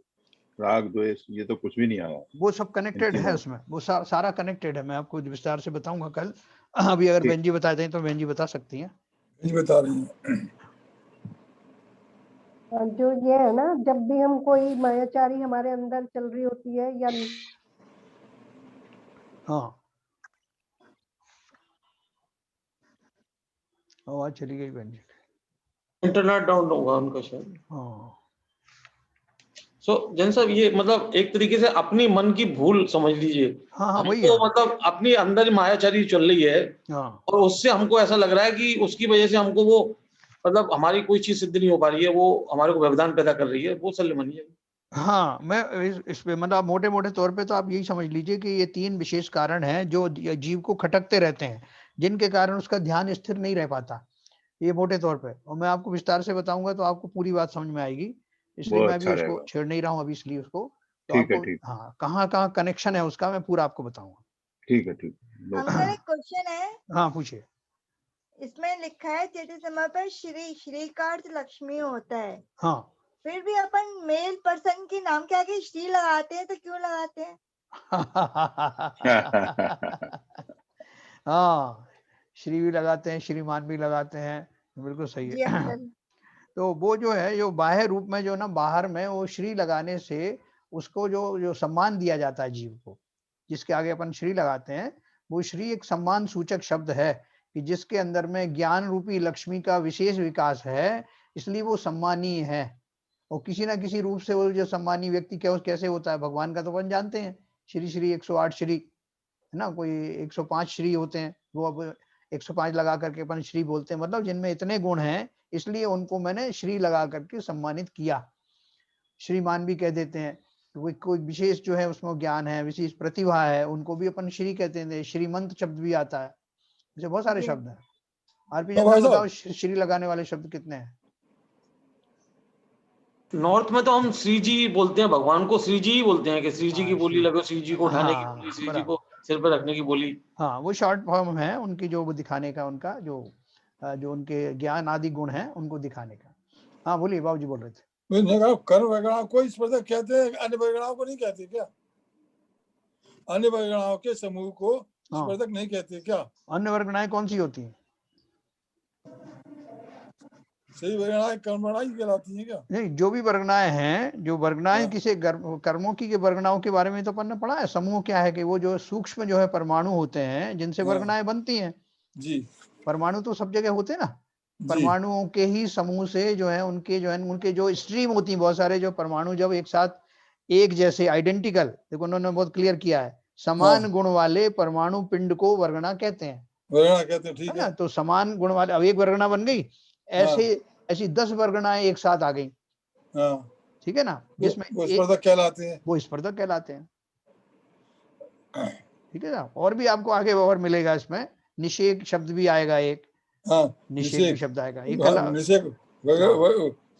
राग द्वेष ये तो कुछ भी नहीं आया वो सब इन कनेक्टेड है तीनों। उसमें, वो सारा कनेक्टेड है। मैं आपको विस्तार से बताऊंगा कल। अभी अगर ठीक, बहन जी बता दें तो बहन जी बता सकती हैं। ये बता रही हैं। जो ये है ना, जब भी हम कोई मायाचारी हमारे अंदर चल रही होती है या हाँ, आवाज चली गई बहन जी। इंटरनेट डाउन होगा उनका शायद। हाँ, सो जैन साहब, ये मतलब एक तरीके से अपनी मन की भूल समझ लीजिए। हाँ, हाँ, वही हमको है। मतलब अपनी अंदर मायाचारी चल रही है, हाँ, और उससे हमको ऐसा लग रहा है कि उसकी वजह से हमको वो मतलब हमारी कोई चीज सिद्ध नहीं हो पा रही है, वो हमारे को व्यवधान पैदा कर रही है, वो सल्लेमनी है। हाँ, मैं इस पे मतलब मोटे मोटे तौर पे तो आप यही समझ लीजिए कि ये 3 विशेष कारण हैं जो जीव को खटकते रहते हैं, जिनके कारण उसका ध्यान स्थिर नहीं रह पाता, ये मोटे तौर पे। और मैं आपको विस्तार से बताऊंगा तो आपको पूरी बात समझ में आएगी, इसलिए वो मैं भी अच्छा उसको रहेगा। छेड़ नहीं रहा हूँ अभी, इसलिए उसको तो ठीक है, आपको, ठीक, हाँ, कहाँ कहाँ कनेक्शन है उसका मैं पूरा आपको बताऊंगा। ठीक है, ठीक। अंकल एक क्वेश्चन है, हाँ, पूछिए। इसमें लिखा है चेटी समय पर श्री का अर्थ लक्ष्मी होता है, हाँ, फिर भी अपन मेल पर्सन के नाम के आगे श्री लगाते हैं, तो क्यों लगाते हैं? हाँ, श्री भी लगाते हैं, श्रीमान भी लगाते हैं, बिल्कुल सही जी है। अंकल। तो वो जो है, जो बाह्य रूप में जो ना, बाहर में वो श्री लगाने से उसको जो जो सम्मान दिया जाता है जीव को, जिसके आगे अपन श्री लगाते हैं, वो श्री एक सम्मान सूचक शब्द है कि जिसके अंदर में ज्ञान रूपी लक्ष्मी का विशेष विकास है, इसलिए वो सम्मानीय है। और किसी ना किसी रूप से वो जो सम्मानीय व्यक्ति क्या कैसे होता है, भगवान का तो अपन जानते हैं, श्री श्री 108 श्री है ना, कोई 105 श्री होते हैं, वो अब 105 लगा करके अपन श्री बोलते हैं, मतलब जिनमें इतने गुण हैं, इसलिए उनको मैंने श्री लगा करके सम्मानित किया। श्रीमान भी कह देते हैं, कोई कोई विशेष जो है उसमें ज्ञान है, विशेष प्रतिभा है, उनको भी अपन श्री कहते हैं। श्रीमंत शब्द भी आता है, ऐसे बहुत सारे जी शब्द हैं। आरपी तो जनता भाई बताओ, साहब, श्री लगाने वाले शब्द कितने हैं? नॉर्थ में तो हम श्री जी बोलते हैं, भगवान को श्री जी ही बोलते हैं कि श्री जी की हाँ, बोली श्री, लगो, श्री जी को उठाने की बोली, हाँ, श्री जी बराबर। को सिर पर रखने की बोली। हाँ, वो शॉर्ट फॉर्म है उनकी, जो वो दिखाने का, उनका जो जो उनके ज्ञान आदि गुण हैं उनको दिखाने का। हाँ, बोलिए, बाबूजी बोल रहे थे। मैंने कहा कर्म वगैरह को स्पर्धक कहते हैं, अन्य वगैरह को नहीं कहते क्या? अन्य वगैरह के समूह को हाँ, स्पर्धक नहीं कहते क्या? अन्य वर्गणाएं कौन सी होती हैं? सही वगैरह कर्म वगैरह ही कहलाती है क्या? नहीं, जो भी वर्गणाएं हैं, जो वर्गणाएं हाँ। किसी कर्मों की के वर्गणाओं के बारे में तो अपन ने पढ़ा है। समूह क्या है कि वो जो सूक्ष्म जो है परमाणु होते हैं, जिनसे हाँ। वर्गणाएं बनती हैं। जी परमाणु तो सब जगह होते हैं ना, जी परमाणुओं के ही समूह से जो है उनके जो स्ट्रीम होती है, बहुत सारे जो परमाणु जब एक साथ एक जैसे आइडेंटिकल, देखो उन्होंने बहुत क्लियर किया है, समान हाँ, गुण वाले परमाणु पिंड को वर्गणा कहते हैं, वगैरह कहते हैं, है ठीक ना। है। तो समान गुण वाले, अब एक वर्गणा बन गई, हाँ ऐसे ऐसी 10 वर्गणाएं एक साथ आ गई, हाँ, ठीक है ना, जिसमें वो स्पर्धक कहलाते हैं। वो स्पर्धक कहलाते हैं, ठीक है ना। और भी आपको आगे और मिलेगा इसमें, निषेक शब्द भी आएगा एक, हाँ, निषेक भी शब्द आएगा एक हाँ, निषेक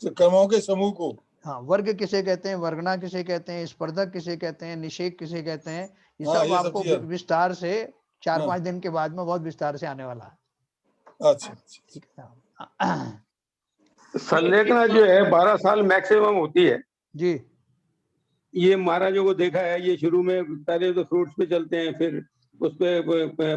कर्मों के समूह को। हाँ, वर्ग किसे कहते हैं, वर्गना किसे कहते हैं, स्पर्धक किसे कहते हैं, निषेक किसे कहते हैं, ये हाँ, सब ये सब आपको चीजें। विस्तार से 4-5 हाँ। दिन के बाद में बहुत विस्तार से आने वाला है, अच्छा अच्छा। ठीक है ना। संलेखना जो है 12 साल मैक्सिमम होती है। जी, ये महाराजों को देखा है, ये शुरू में पहले तो फ्रूट्स पे चलते हैं, फिर उस पे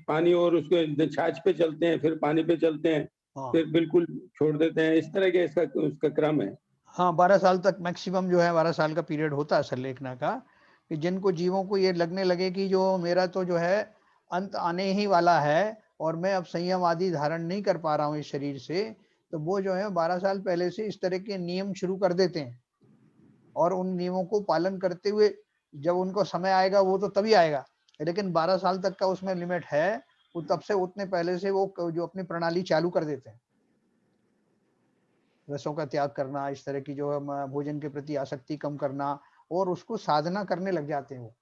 पानी और उसके छाछ पे चलते हैं, फिर पानी पे चलते हैं, हाँ फिर बिल्कुल छोड़ देते हैं, इस तरह के इसका उसका क्रम है। हाँ 12 साल तक मैक्सिमम जो है 12 साल का पीरियड होता है संलेखना का, कि जिनको जीवों को ये लगने लगे कि जो मेरा तो जो है अंत आने ही वाला है और मैं अब संयम आदि धारण नहीं कर पा रहा हूँ इस शरीर से, तो वो जो है 12 साल पहले से इस तरह के नियम शुरू कर देते हैं और उन नियमों को पालन करते हुए जब उनको समय आएगा वो तो तभी आएगा, लेकिन 12 साल तक का उसमें लिमिट है, वो तब से उतने पहले से वो जो अपनी प्रणाली चालू कर देते हैं, रसों का त्याग करना, इस तरह की जो है भोजन के प्रति आसक्ति कम करना, और उसको साधना करने लग जाते हैं वो।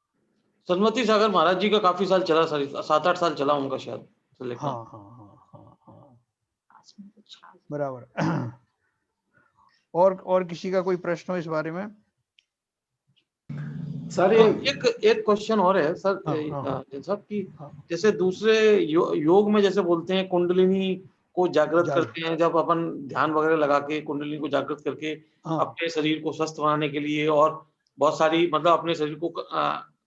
सन्मति सागर महाराज जी का काफी साल चला, 7-8 साल चला उनका शायद संलेखना। हाँ हाँ हाँ हाँ हाँ बराबर। और किसी का कोई प्रश्न हो इस बारे में? सर तो एक क्वेश्चन और है सर, हाँ। साहब की हाँ। जैसे दूसरे योग में जैसे बोलते हैं कुंडलिनी को जागृत करते हैं, जब अपन ध्यान वगैरह लगा के कुंडलिनी को जागृत करके हाँ अपने शरीर को स्वस्थ बनाने के लिए और बहुत सारी मतलब अपने शरीर को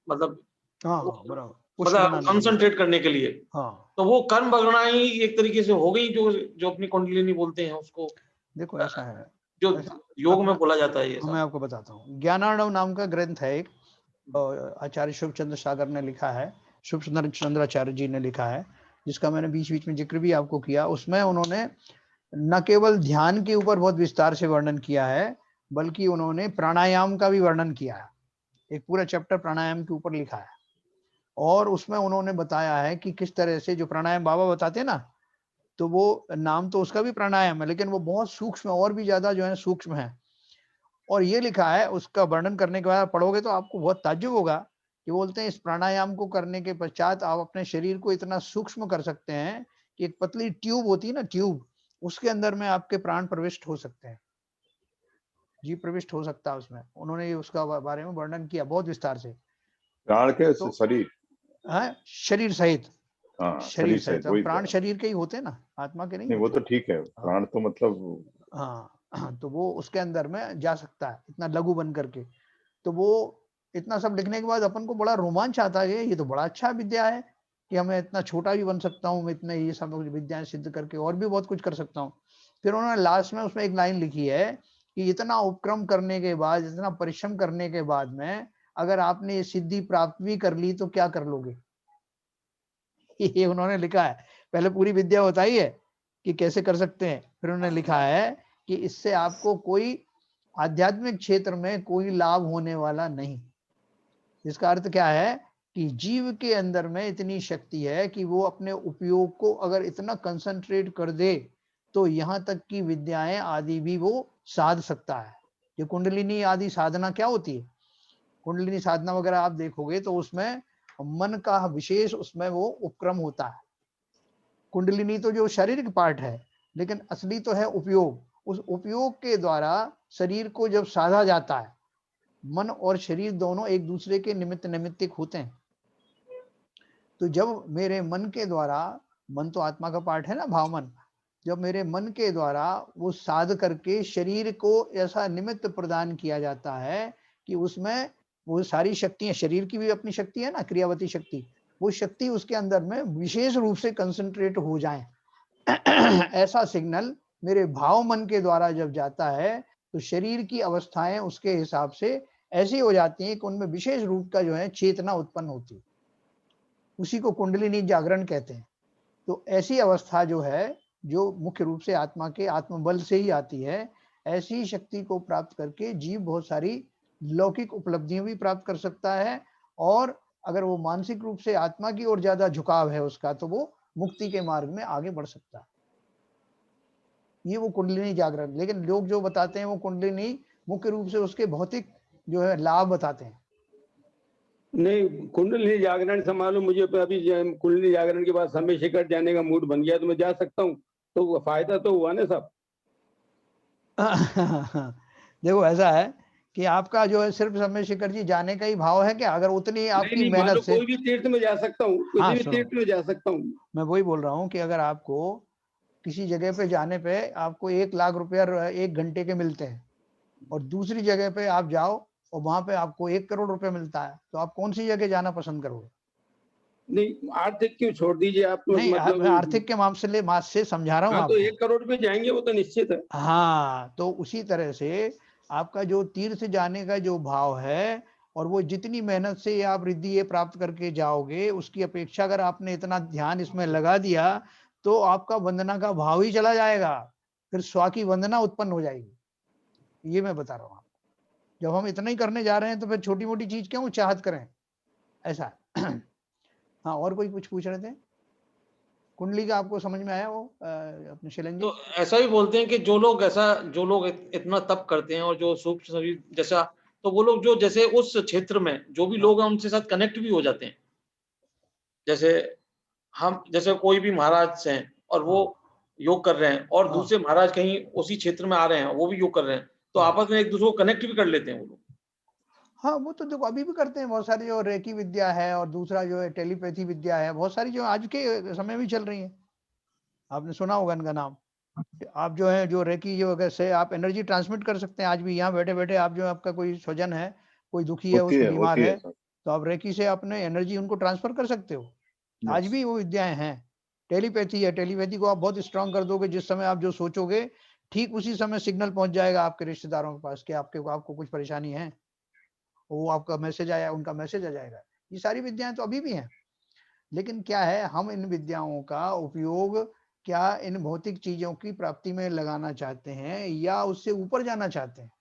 मतलब हाँ बराबर पुष्ट बनाने के लिए। कंसंट्रेट करने के लिए, हाँ तो वो कर्म भगना ही एक तरीके से हो गई जो अपनी कुंडलिनी बोलते हैं उसको, देखो ऐसा है, जो योग में बोला जाता है ये मैं सब। आपको बताता हूँ। ज्ञानार्णव नाम का ग्रंथ है एक, आचार्य शुभ चंद्र सागर ने लिखा है, शुभ चंद्राचार्य जी ने लिखा है, जिसका मैंने बीच बीच में जिक्र भी आपको किया। उसमें उन्होंने न केवल ध्यान के ऊपर बहुत विस्तार से वर्णन किया है, बल्कि उन्होंने प्राणायाम का भी वर्णन किया है। एक पूरा चैप्टर प्राणायाम के ऊपर लिखा है, और उसमें उन्होंने बताया है कि किस तरह से जो प्राणायाम बाबा बताते हैं ना, तो वो नाम तो उसका भी प्राणायाम है, लेकिन वो बहुत सूक्ष्म, और भी ज्यादा जो है सूक्ष्म है। और ये लिखा है, उसका वर्णन करने के बाद पढ़ोगे तो आपको बहुत ताज्जुब होगा कि बोलते हैं इस प्राणायाम को करने के पश्चात आप अपने शरीर को इतना सूक्ष्म कर सकते हैं कि एक पतली ट्यूब होती है ना, ट्यूब, उसके अंदर में आपके प्राण प्रविष्ट हो सकते हैं, जीव प्रविष्ट हो सकता है उसमें। उन्होंने उसका बारे में वर्णन किया बहुत विस्तार से। प्राण के तो शरीर, है शरीर सहित, हाँ शरीर शरीर सहित, सहित वही प्राण शरीर के ही होते हैं ना, आत्मा के नहीं नहीं, वो होते। तो ठीक है, प्राण तो मतलब हाँ तो वो उसके अंदर में जा सकता है इतना लघु बन करके। तो वो इतना सब लिखने के बाद अपन को बड़ा रोमांच आता है, ये तो बड़ा अच्छा विद्या है कि हमें इतना छोटा भी बन सकता हूँ, मैं इतने ये सब विद्याएं सिद्ध करके और भी बहुत कुछ कर सकता हूँ। फिर उन्होंने लास्ट में उसमें एक लाइन लिखी है कि इतना उपक्रम करने के बाद, इतना परिश्रम करने के बाद में अगर आपने ये सिद्धि प्राप्त भी कर ली तो क्या कर लोगे। ये उन्होंने लिखा है, पहले पूरी विद्या बताई है कि कैसे कर सकते हैं, फिर उन्होंने लिखा है कि इससे आपको कोई आध्यात्मिक क्षेत्र में कोई लाभ होने वाला नहीं। इसका अर्थ क्या है कि जीव के अंदर में इतनी शक्ति है कि वो अपने उपयोग को अगर इतना कंसंट्रेट कर दे तो यहाँ तक की विद्याएं आदि भी वो साध सकता है। ये कुंडलिनी आदि साधना क्या होती है, कुंडलिनी साधना वगैरह आप देखोगे तो उसमें मन का विशेष उसमें वो उपक्रम होता है। कुंडलिनी तो जो शारीरिक पार्ट है, लेकिन असली तो है उपयोग। उस उपयोग के द्वारा शरीर को जब साधा जाता है, मन और शरीर दोनों एक दूसरे के निमित्त नैमित्तिक होते हैं। तो जब मेरे मन के द्वारा, मन तो आत्मा का पार्ट है ना, भाव मन, जब मेरे मन के द्वारा वो साध करके शरीर को ऐसा निमित्त प्रदान किया जाता है कि उसमें वो सारी शक्तियां, शरीर की भी अपनी शक्ति है ना, क्रियावती शक्ति, वो शक्ति उसके अंदर में विशेष रूप से कंसंट्रेट हो जाए। ऐसा सिग्नल मेरे भाव मन के द्वारा जब जाता है तो शरीर की अवस्थाएं उसके हिसाब से ऐसी हो जाती हैं कि उनमें विशेष रूप का जो है चेतना उत्पन्न होती है। उसी को कुंडलिनी जागरण कहते हैं। तो ऐसी अवस्था जो है, जो मुख्य रूप से आत्मा के आत्मबल से ही आती है, ऐसी शक्ति को प्राप्त करके जीव बहुत सारी लौकिक उपलब्धियां भी प्राप्त कर सकता है। और अगर वो मानसिक रूप से आत्मा की ओर ज्यादा झुकाव है उसका, तो वो मुक्ति के मार्ग में आगे बढ़ सकता है। ये वो कुंडलिनी जागरण। लेकिन लोग जो बताते हैं वो कुंडलिनी मुख्य रूप से उसके भौतिक जो है लाभ बताते हैं। नहीं, कुंडली जागरण से मालूम मुझे, अभी कुंडली जागरण के बाद समय शिखर जाने का मूड बन गया तो मैं जा सकता हूँ, तो फायदा तो हुआ ना साहब। देखो ऐसा है कि आपका जो है सिर्फ समय शिखर जी जाने का ही भाव है क्या, अगर उतनी आपकी नहीं, मान मेहनत लो से। कोई भी तीर्थ में जा सकता हूँ, किसी भी सुनो, तीर्थ में जा सकता हूँ। मैं वही बोल रहा हूँ कि अगर आपको किसी जगह पे जाने पे आपको 1,00,000 रुपया 1 घंटे के मिलते हैं, और दूसरी जगह पे आप जाओ और वहां पे आपको 1 करोड़ रुपए मिलता है, तो आप कौन सी जगह जाना पसंद करोगे? नहीं आर्थिक क्यों छोड़ दीजिए आप, तो नहीं, मतलब मैं आर्थिक के मामले से समझा रहा हूँ हाँ तो आपको। 1 करोड़ पे जाएंगे वो तो निश्चित है। हाँ, तो उसी तरह से आपका जो तीर्थ जाने का जो भाव है और वो जितनी मेहनत से आप रिद्धि ये प्राप्त करके जाओगे, उसकी अपेक्षा अगर आपने इतना ध्यान इसमें लगा दिया, तो आपका वंदना का भाव ही चला जाएगा। फिर स्व की वंदना उत्पन्न हो जाएगी। ये मैं बता रहा हूँ आपको। जब हम इतना ही करने जा रहे हैं, तो फिर छोटी-मोटी चीज़ क्यों चाहत करें? ऐसा। हाँ, और कोई कुछ पूछ रहे थे? कुंडली का आपको समझ में आया वो अपने शैलेंद्र जी? तो ऐसा भी बोलते हैं कि जो लोग इतना तप करते हैं और जो सूक्ष्म शरीर जैसा, तो वो लोग जो जैसे उस क्षेत्र में जो भी लोग हैं उनके साथ कनेक्ट भी हो जाते हैं। जैसे जैसे कोई भी महाराज हैं और वो योग कर रहे हैं और हाँ। दूसरे महाराज कहीं उसी क्षेत्र में आ रहे हैं, वो भी योग कर रहे हैं, तो हाँ। आपस में एक दूसरे को कनेक्ट भी कर लेते हैं वो लोग। हाँ, वो तो देखो अभी भी करते हैं बहुत सारी, जो रेकी विद्या है और दूसरा जो है टेलीपैथी विद्या है, बहुत सारी जो आज के समय में चल रही हैं। आपने सुना होगा इनका नाम। आप जो है जो रेकी जो अगर से आप एनर्जी ट्रांसमिट कर सकते हैं, आज भी यहाँ बैठे-बैठे आप जो आपका कोई स्वजन है, कोई दुखी है, उसको बीमार होती है, है सर। तो आप रेकी से अपने एनर्जी उनको ट्रांसफर कर सकते हो। आज यस। भी वो विद्याएँ हैं। टेलीपैथी है, टेलीपैथी को आप बहुत स्ट्रॉन्ग कर दोगे, जिस समय आप जो सोचोगे, ठीक उसी समय सिग्नल पहुँच जाएगा आपके रिश्तेदारों के पास कि आपको कुछ परेशानी है। वो आपका मैसेज आया, उनका मैसेज आ जाएगा। ये सारी विद्याएँ तो अभी भी हैं। लेकिन क्या है, हम इन विद्याओं का उपयोग क्या इन भौतिक चीज़ों की प्राप्ति में लगाना चाहते हैं या उससे ऊपर जाना चाहते हैं?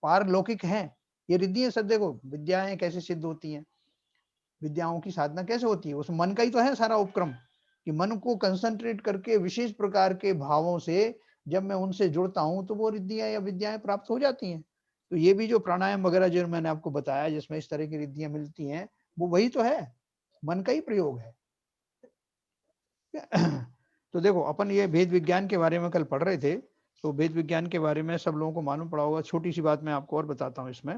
पारलौकिक हैं। ये रिद्धियाँ सब देखो, विद्याएँ कैसे सिद्ध होती हैं? विद्याओं की साधना कैसे होती है? उस मन का ही तो है सारा उपक्रम, कि मन को कंसंट्रेट करके विशेष प्रकार के भावों से जब मैं उनसे जुड़ता हूँ, तो वो रिद्धियाँ या विद्याएँ प्राप्त हो जाती हैं। तो ये भी जो प्राणायाम वगैरह जो मैंने आपको बताया, जिसमें इस तरह की रिद्धियाँ मिलती हैं, वो वही तो है, मन का ही प्रयोग है। तो देखो अपन ये भेद विज्ञान के बारे में कल पढ़ रहे थे, तो भेद विज्ञान के बारे में सब लोगों को मालूम पड़ा होगा। छोटी सी बात मैं आपको और बताता हूँ इसमें,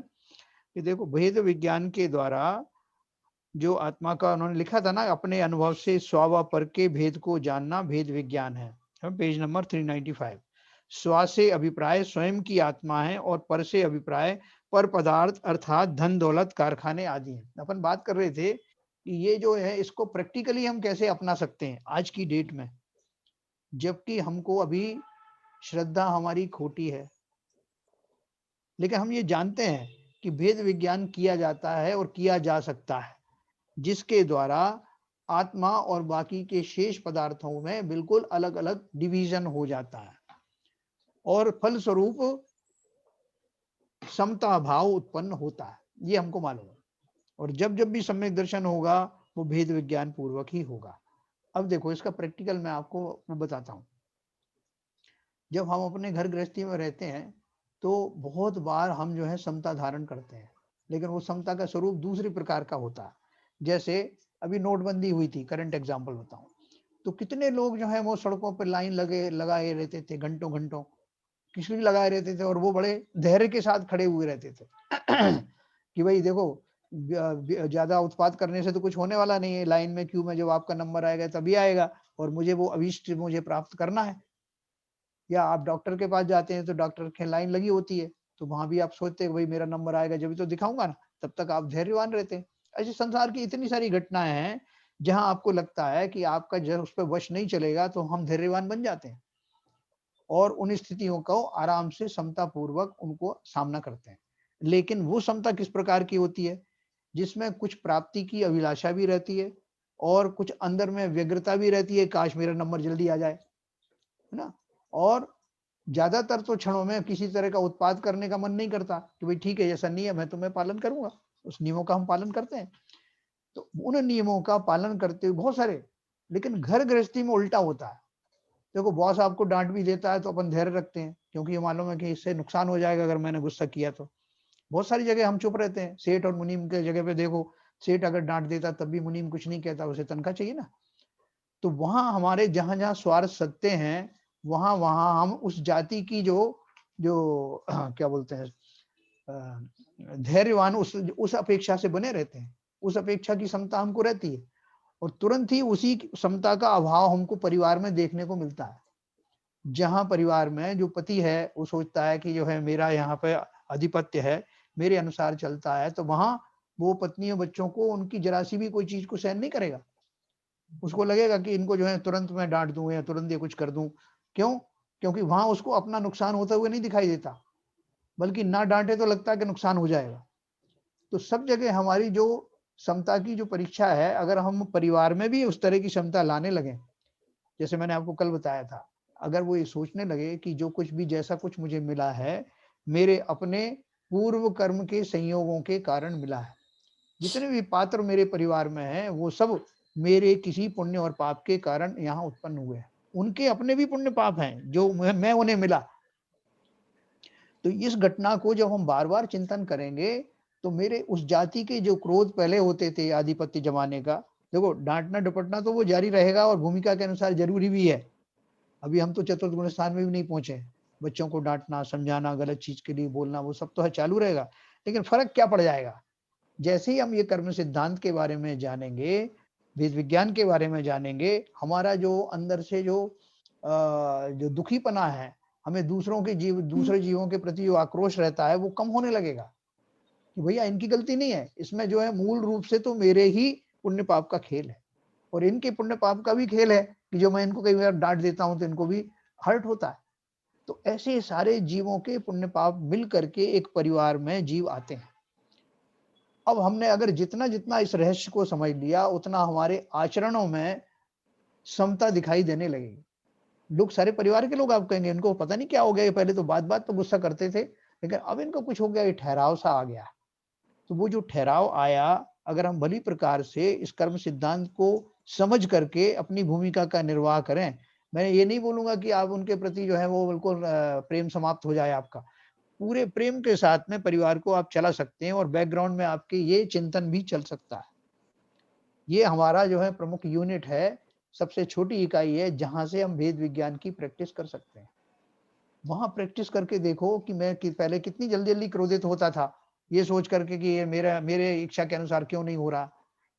कि देखो भेद विज्ञान के द्वारा जो आत्मा का उन्होंने लिखा था ना, अपने अनुभव से स्व व पर के भेद को जानना भेद विज्ञान है। Page number 395। स्व से अभिप्राय स्वयं की आत्मा है और पर से अभिप्राय पर पदार्थ अर्थात धन दौलत कारखाने आदि हैं। अपन बात कर रहे थे कि ये जो है इसको प्रैक्टिकली हम कैसे अपना सकते हैं आज की डेट में, जबकि हमको अभी श्रद्धा हमारी खोटी है। लेकिन हम ये जानते हैं कि भेद विज्ञान किया जाता है और किया जा सकता है, जिसके द्वारा आत्मा और बाकी के शेष पदार्थों में बिल्कुल अलग-अलग डिवीजन हो जाता है और फलस्वरूप समता भाव उत्पन्न होता है। ये हमको मालूम है। और जब भी सम्यक दर्शन होगा, वो भेद विज्ञान पूर्वक ही होगा। अब देखो इसका प्रैक्टिकल मैं आपको बताता हूँ। जब हम अपने घर गृहस्थी में रहते हैं, तो बहुत बार हम जो है समता धारण करते हैं, लेकिन वो समता का स्वरूप दूसरे प्रकार का होता है। जैसे अभी नोटबंदी हुई थी, करंट एग्जांपल बताऊं, तो कितने लोग जो है वो सड़कों पर लाइन लगाए रहते थे, घंटों घंटों किसी भी लगाए रहते थे और वो बड़े धैर्य के साथ खड़े हुए रहते थे कि भाई देखो, ज्यादा उत्पात करने से तो कुछ होने वाला नहीं है, लाइन में क्यों में जब आपका नंबर आएगा तभी आएगा और मुझे वो अभीष्ट मुझे प्राप्त करना है। या आप डॉक्टर के पास जाते हैं तो डॉक्टर की लाइन लगी होती है, तो वहां भी आप सोचते हैं भाई मेरा नंबर आएगा जब तो दिखाऊंगा ना, तब तक आप धैर्यवान रहते हैं। ऐसे संसार की इतनी सारी घटनाएं हैं जहां आपको लगता है कि आपका जब उस पर वश नहीं चलेगा तो हम धैर्यवान बन जाते हैं और उन स्थितियों को आराम से समता पूर्वक उनको सामना करते हैं। लेकिन वो समता किस प्रकार की होती है, जिसमें कुछ प्राप्ति की अभिलाषा भी रहती है और कुछ अंदर में व्यग्रता भी रहती है, काश मेरा नंबर जल्दी आ जाए, है ना। और ज्यादातर तो क्षणों में किसी तरह का उत्पाद करने का मन नहीं करता कि भाई ठीक है जैसा नियम है तो मैं पालन करूंगा, उस नियमों का हम पालन करते हैं। तो उन नियमों का पालन करते हुए बहुत सारे, लेकिन घर गृहस्थी में उल्टा होता है। देखो बॉस आपको डांट भी देता है तो अपन धैर्य रखते हैं, क्योंकि ये मालूम है कि इससे नुकसान हो जाएगा अगर मैंने गुस्सा किया तो। बहुत सारी जगह हम चुप रहते हैं। सेठ और मुनीम के जगह पे देखो, सेठ अगर डांट देता तब भी मुनीम कुछ नहीं कहता, उसे तनख्वाह चाहिए ना। तो वहां हमारे जहां जहां स्वार्थ सत्य हैं, वहां वहां हम उस जाति की जो जो क्या बोलते हैं धैर्यवान उस अपेक्षा से बने रहते हैं। उस अपेक्षा की समता हमको रहती है और तुरंत ही उसी समता का अभाव हमको परिवार में देखने को मिलता है। जहां परिवार में जो पति है वो सोचता है कि जो है मेरा यहाँ पे आधिपत्य है, मेरे अनुसार चलता है, तो वहां वो पत्नी और बच्चों को उनकी जरा सी भी कोई चीज को सहन नहीं करेगा। उसको लगेगा कि इनको जो है तुरंत मैं डांट दूं या तुरंत ये कुछ कर दूं। क्यों? क्योंकि वहां उसको अपना नुकसान होता हुआ नहीं दिखाई देता, बल्कि ना डांटे तो लगता है कि नुकसान हो जाएगा। तो सब जगह हमारी जो समता की जो परीक्षा है, अगर हम परिवार में भी उस तरह की क्षमता लाने लगे, जैसे मैंने आपको कल बताया था, अगर वो ये सोचने लगे कि जो कुछ भी जैसा कुछ मुझे मिला है, मेरे अपने पूर्व कर्म के संयोगों के कारण मिला है। जितने भी पात्र मेरे परिवार में हैं, वो सब मेरे किसी पुण्य और पाप के कारण यहाँ उत्पन्न हुए हैं। उनके अपने भी पुण्य पाप हैं जो मैं उन्हें मिला। तो इस घटना को जब हम बार-बार चिंतन करेंगे, तो मेरे उस जाति के जो क्रोध पहले होते थे आधिपत्य जमाने का, देखो डाँटना-डपटना तो वो जारी रहेगा और भूमिका के अनुसार ज़रूरी भी है। अभी हम तो चतुर्थ गुण स्थान में भी नहीं पहुँचे हैं। बच्चों को डाँटना, समझाना, गलत चीज़ के लिए बोलना, वो सब तो है, चालू रहेगा। लेकिन फ़र्क क्या पड़ जाएगा? जैसे ही हम ये कर्म सिद्धांत के बारे में जानेंगे, वेद विज्ञान के बारे में जानेंगे, हमारा जो अंदर से जो दुखीपना है, हमें दूसरे जीवों के प्रति जो आक्रोश रहता है, वो कम होने लगेगा कि भैया इनकी गलती नहीं है, इसमें जो है मूल रूप से तो मेरे ही पुण्य पाप का खेल है और इनके पुण्य पाप का भी खेल है कि जो मैं इनको कई बार डांट देता हूं तो इनको भी हर्ट होता है। तो ऐसे सारे जीवों के पुण्य पाप मिल करके एक परिवार में जीव आते हैं। अब हमने अगर जितना इस रहस्य को समझ लिया, उतना हमारे आचरणों में समता दिखाई देने लगेगी। लोग, सारे परिवार के लोग आप कहेंगे इनको पता नहीं क्या हो गया, ये पहले तो बात पे गुस्सा करते थे, लेकिन अब इनको कुछ हो गया, ये ठहराव सा आ गया। तो वो जो ठहराव आया, अगर हम भली प्रकार से इस कर्म सिद्धांत को समझ करके अपनी भूमिका का निर्वाह करें, मैं ये नहीं बोलूंगा कि आप उनके प्रति जो है वो बिल्कुल प्रेम समाप्त हो जाए आपका। पूरे प्रेम के साथ में परिवार को आप चला सकते हैं और बैकग्राउंड में आपके ये चिंतन भी चल सकता है। ये हमारा जो है प्रमुख यूनिट है, सबसे छोटी इकाई है जहां से हम वेद विज्ञान की प्रैक्टिस कर सकते हैं। वहां प्रैक्टिस करके देखो कि मैं पहले कितनी जल्दी क्रोधित होता था, ये सोच करके कि ये मेरे इच्छा के अनुसार क्यों नहीं हो रहा।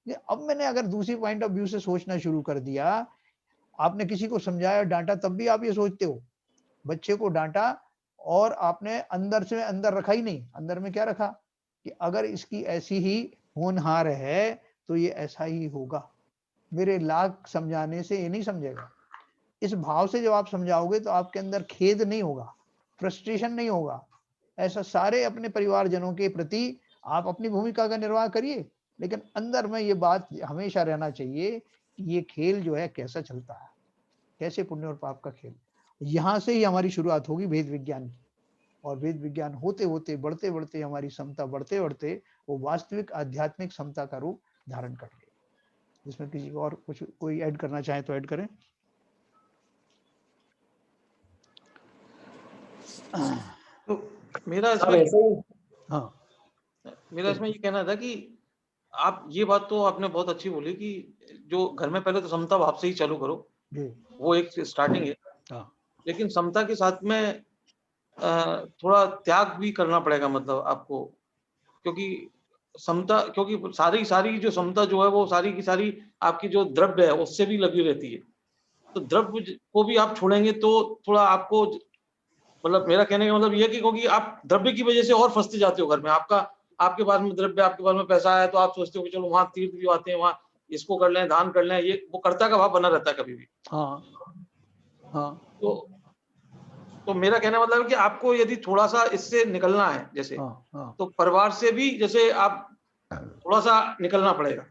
ये अब मैंने अगर दूसरी पॉइंट ऑफ व्यू से सोचना शुरू कर दिया, आपने किसी को समझाया, डांटा, तब भी आप ये सोचते हो। बच्चे को डांटा और आपने अंदर से अंदर रखा ही नहीं, अंदर में क्या रखा कि अगर इसकी ऐसी ही होनहार है तो ये ऐसा ही होगा, मेरे लाख समझाने से ये नहीं समझेगा। इस भाव से जब आप समझाओगे तो आपके अंदर खेद नहीं होगा, फ्रस्ट्रेशन नहीं होगा। ऐसा सारे अपने परिवारजनों के प्रति आप अपनी भूमिका का निर्वाह करिए, लेकिन अंदर में ये बात हमेशा रहना चाहिए कि ये खेल जो है कैसा चलता है, कैसे पुण्य और पाप का खेल। यहाँ से ही हमारी शुरुआत होगी वेद विज्ञान की, और वेद विज्ञान होते होते बढ़ते बढ़ते हमारी समता बढ़ते बढ़ते वो वास्तविक आध्यात्मिक समता का रूप धारण कर लेगी। जिसमें किसी को और कुछ कोई ऐड करना चाहे तो ऐड करें। तो मेरा इसमें हाँ, ये कहना था कि आप ये बात तो आपने बहुत अच्छी बोली कि जो घर में पहले तो समता भाव से ही चालू करो, जी, वो एक स्टार्टिंग है। हाँ, लेकिन समता के साथ में थोड़ा त्याग भी करना पड़ेगा, मतलब आपको, क्योंकि सारी जो समता जो है वो सारी की सारी आपकी जो द्रव्य है उससे भी लगी रहती है। तो द्रव्य को भी आप छोड़ेंगे तो थोड़ा आपको, मतलब मेरा कहने का मतलब ये है कि क्योंकि आप द्रव्य की वजह से और फंसते जाते हो घर में। आपके पास में द्रव्य, आपके पास में पैसा है, तो आप सोचते हो कि चलो वहां तीर्थ भी आते हैं, वहां इसको कर लें, दान कर लें, ये वो कर्ता का भाव बना रहता है कभी भी। हाँ, हाँ, तो मेरा कहना मतलब है कि आपको यदि थोड़ा सा इससे निकलना है जैसे, हाँ, हाँ, तो परिवार से भी जैसे आप थोड़ा सा निकलना पड़ेगा।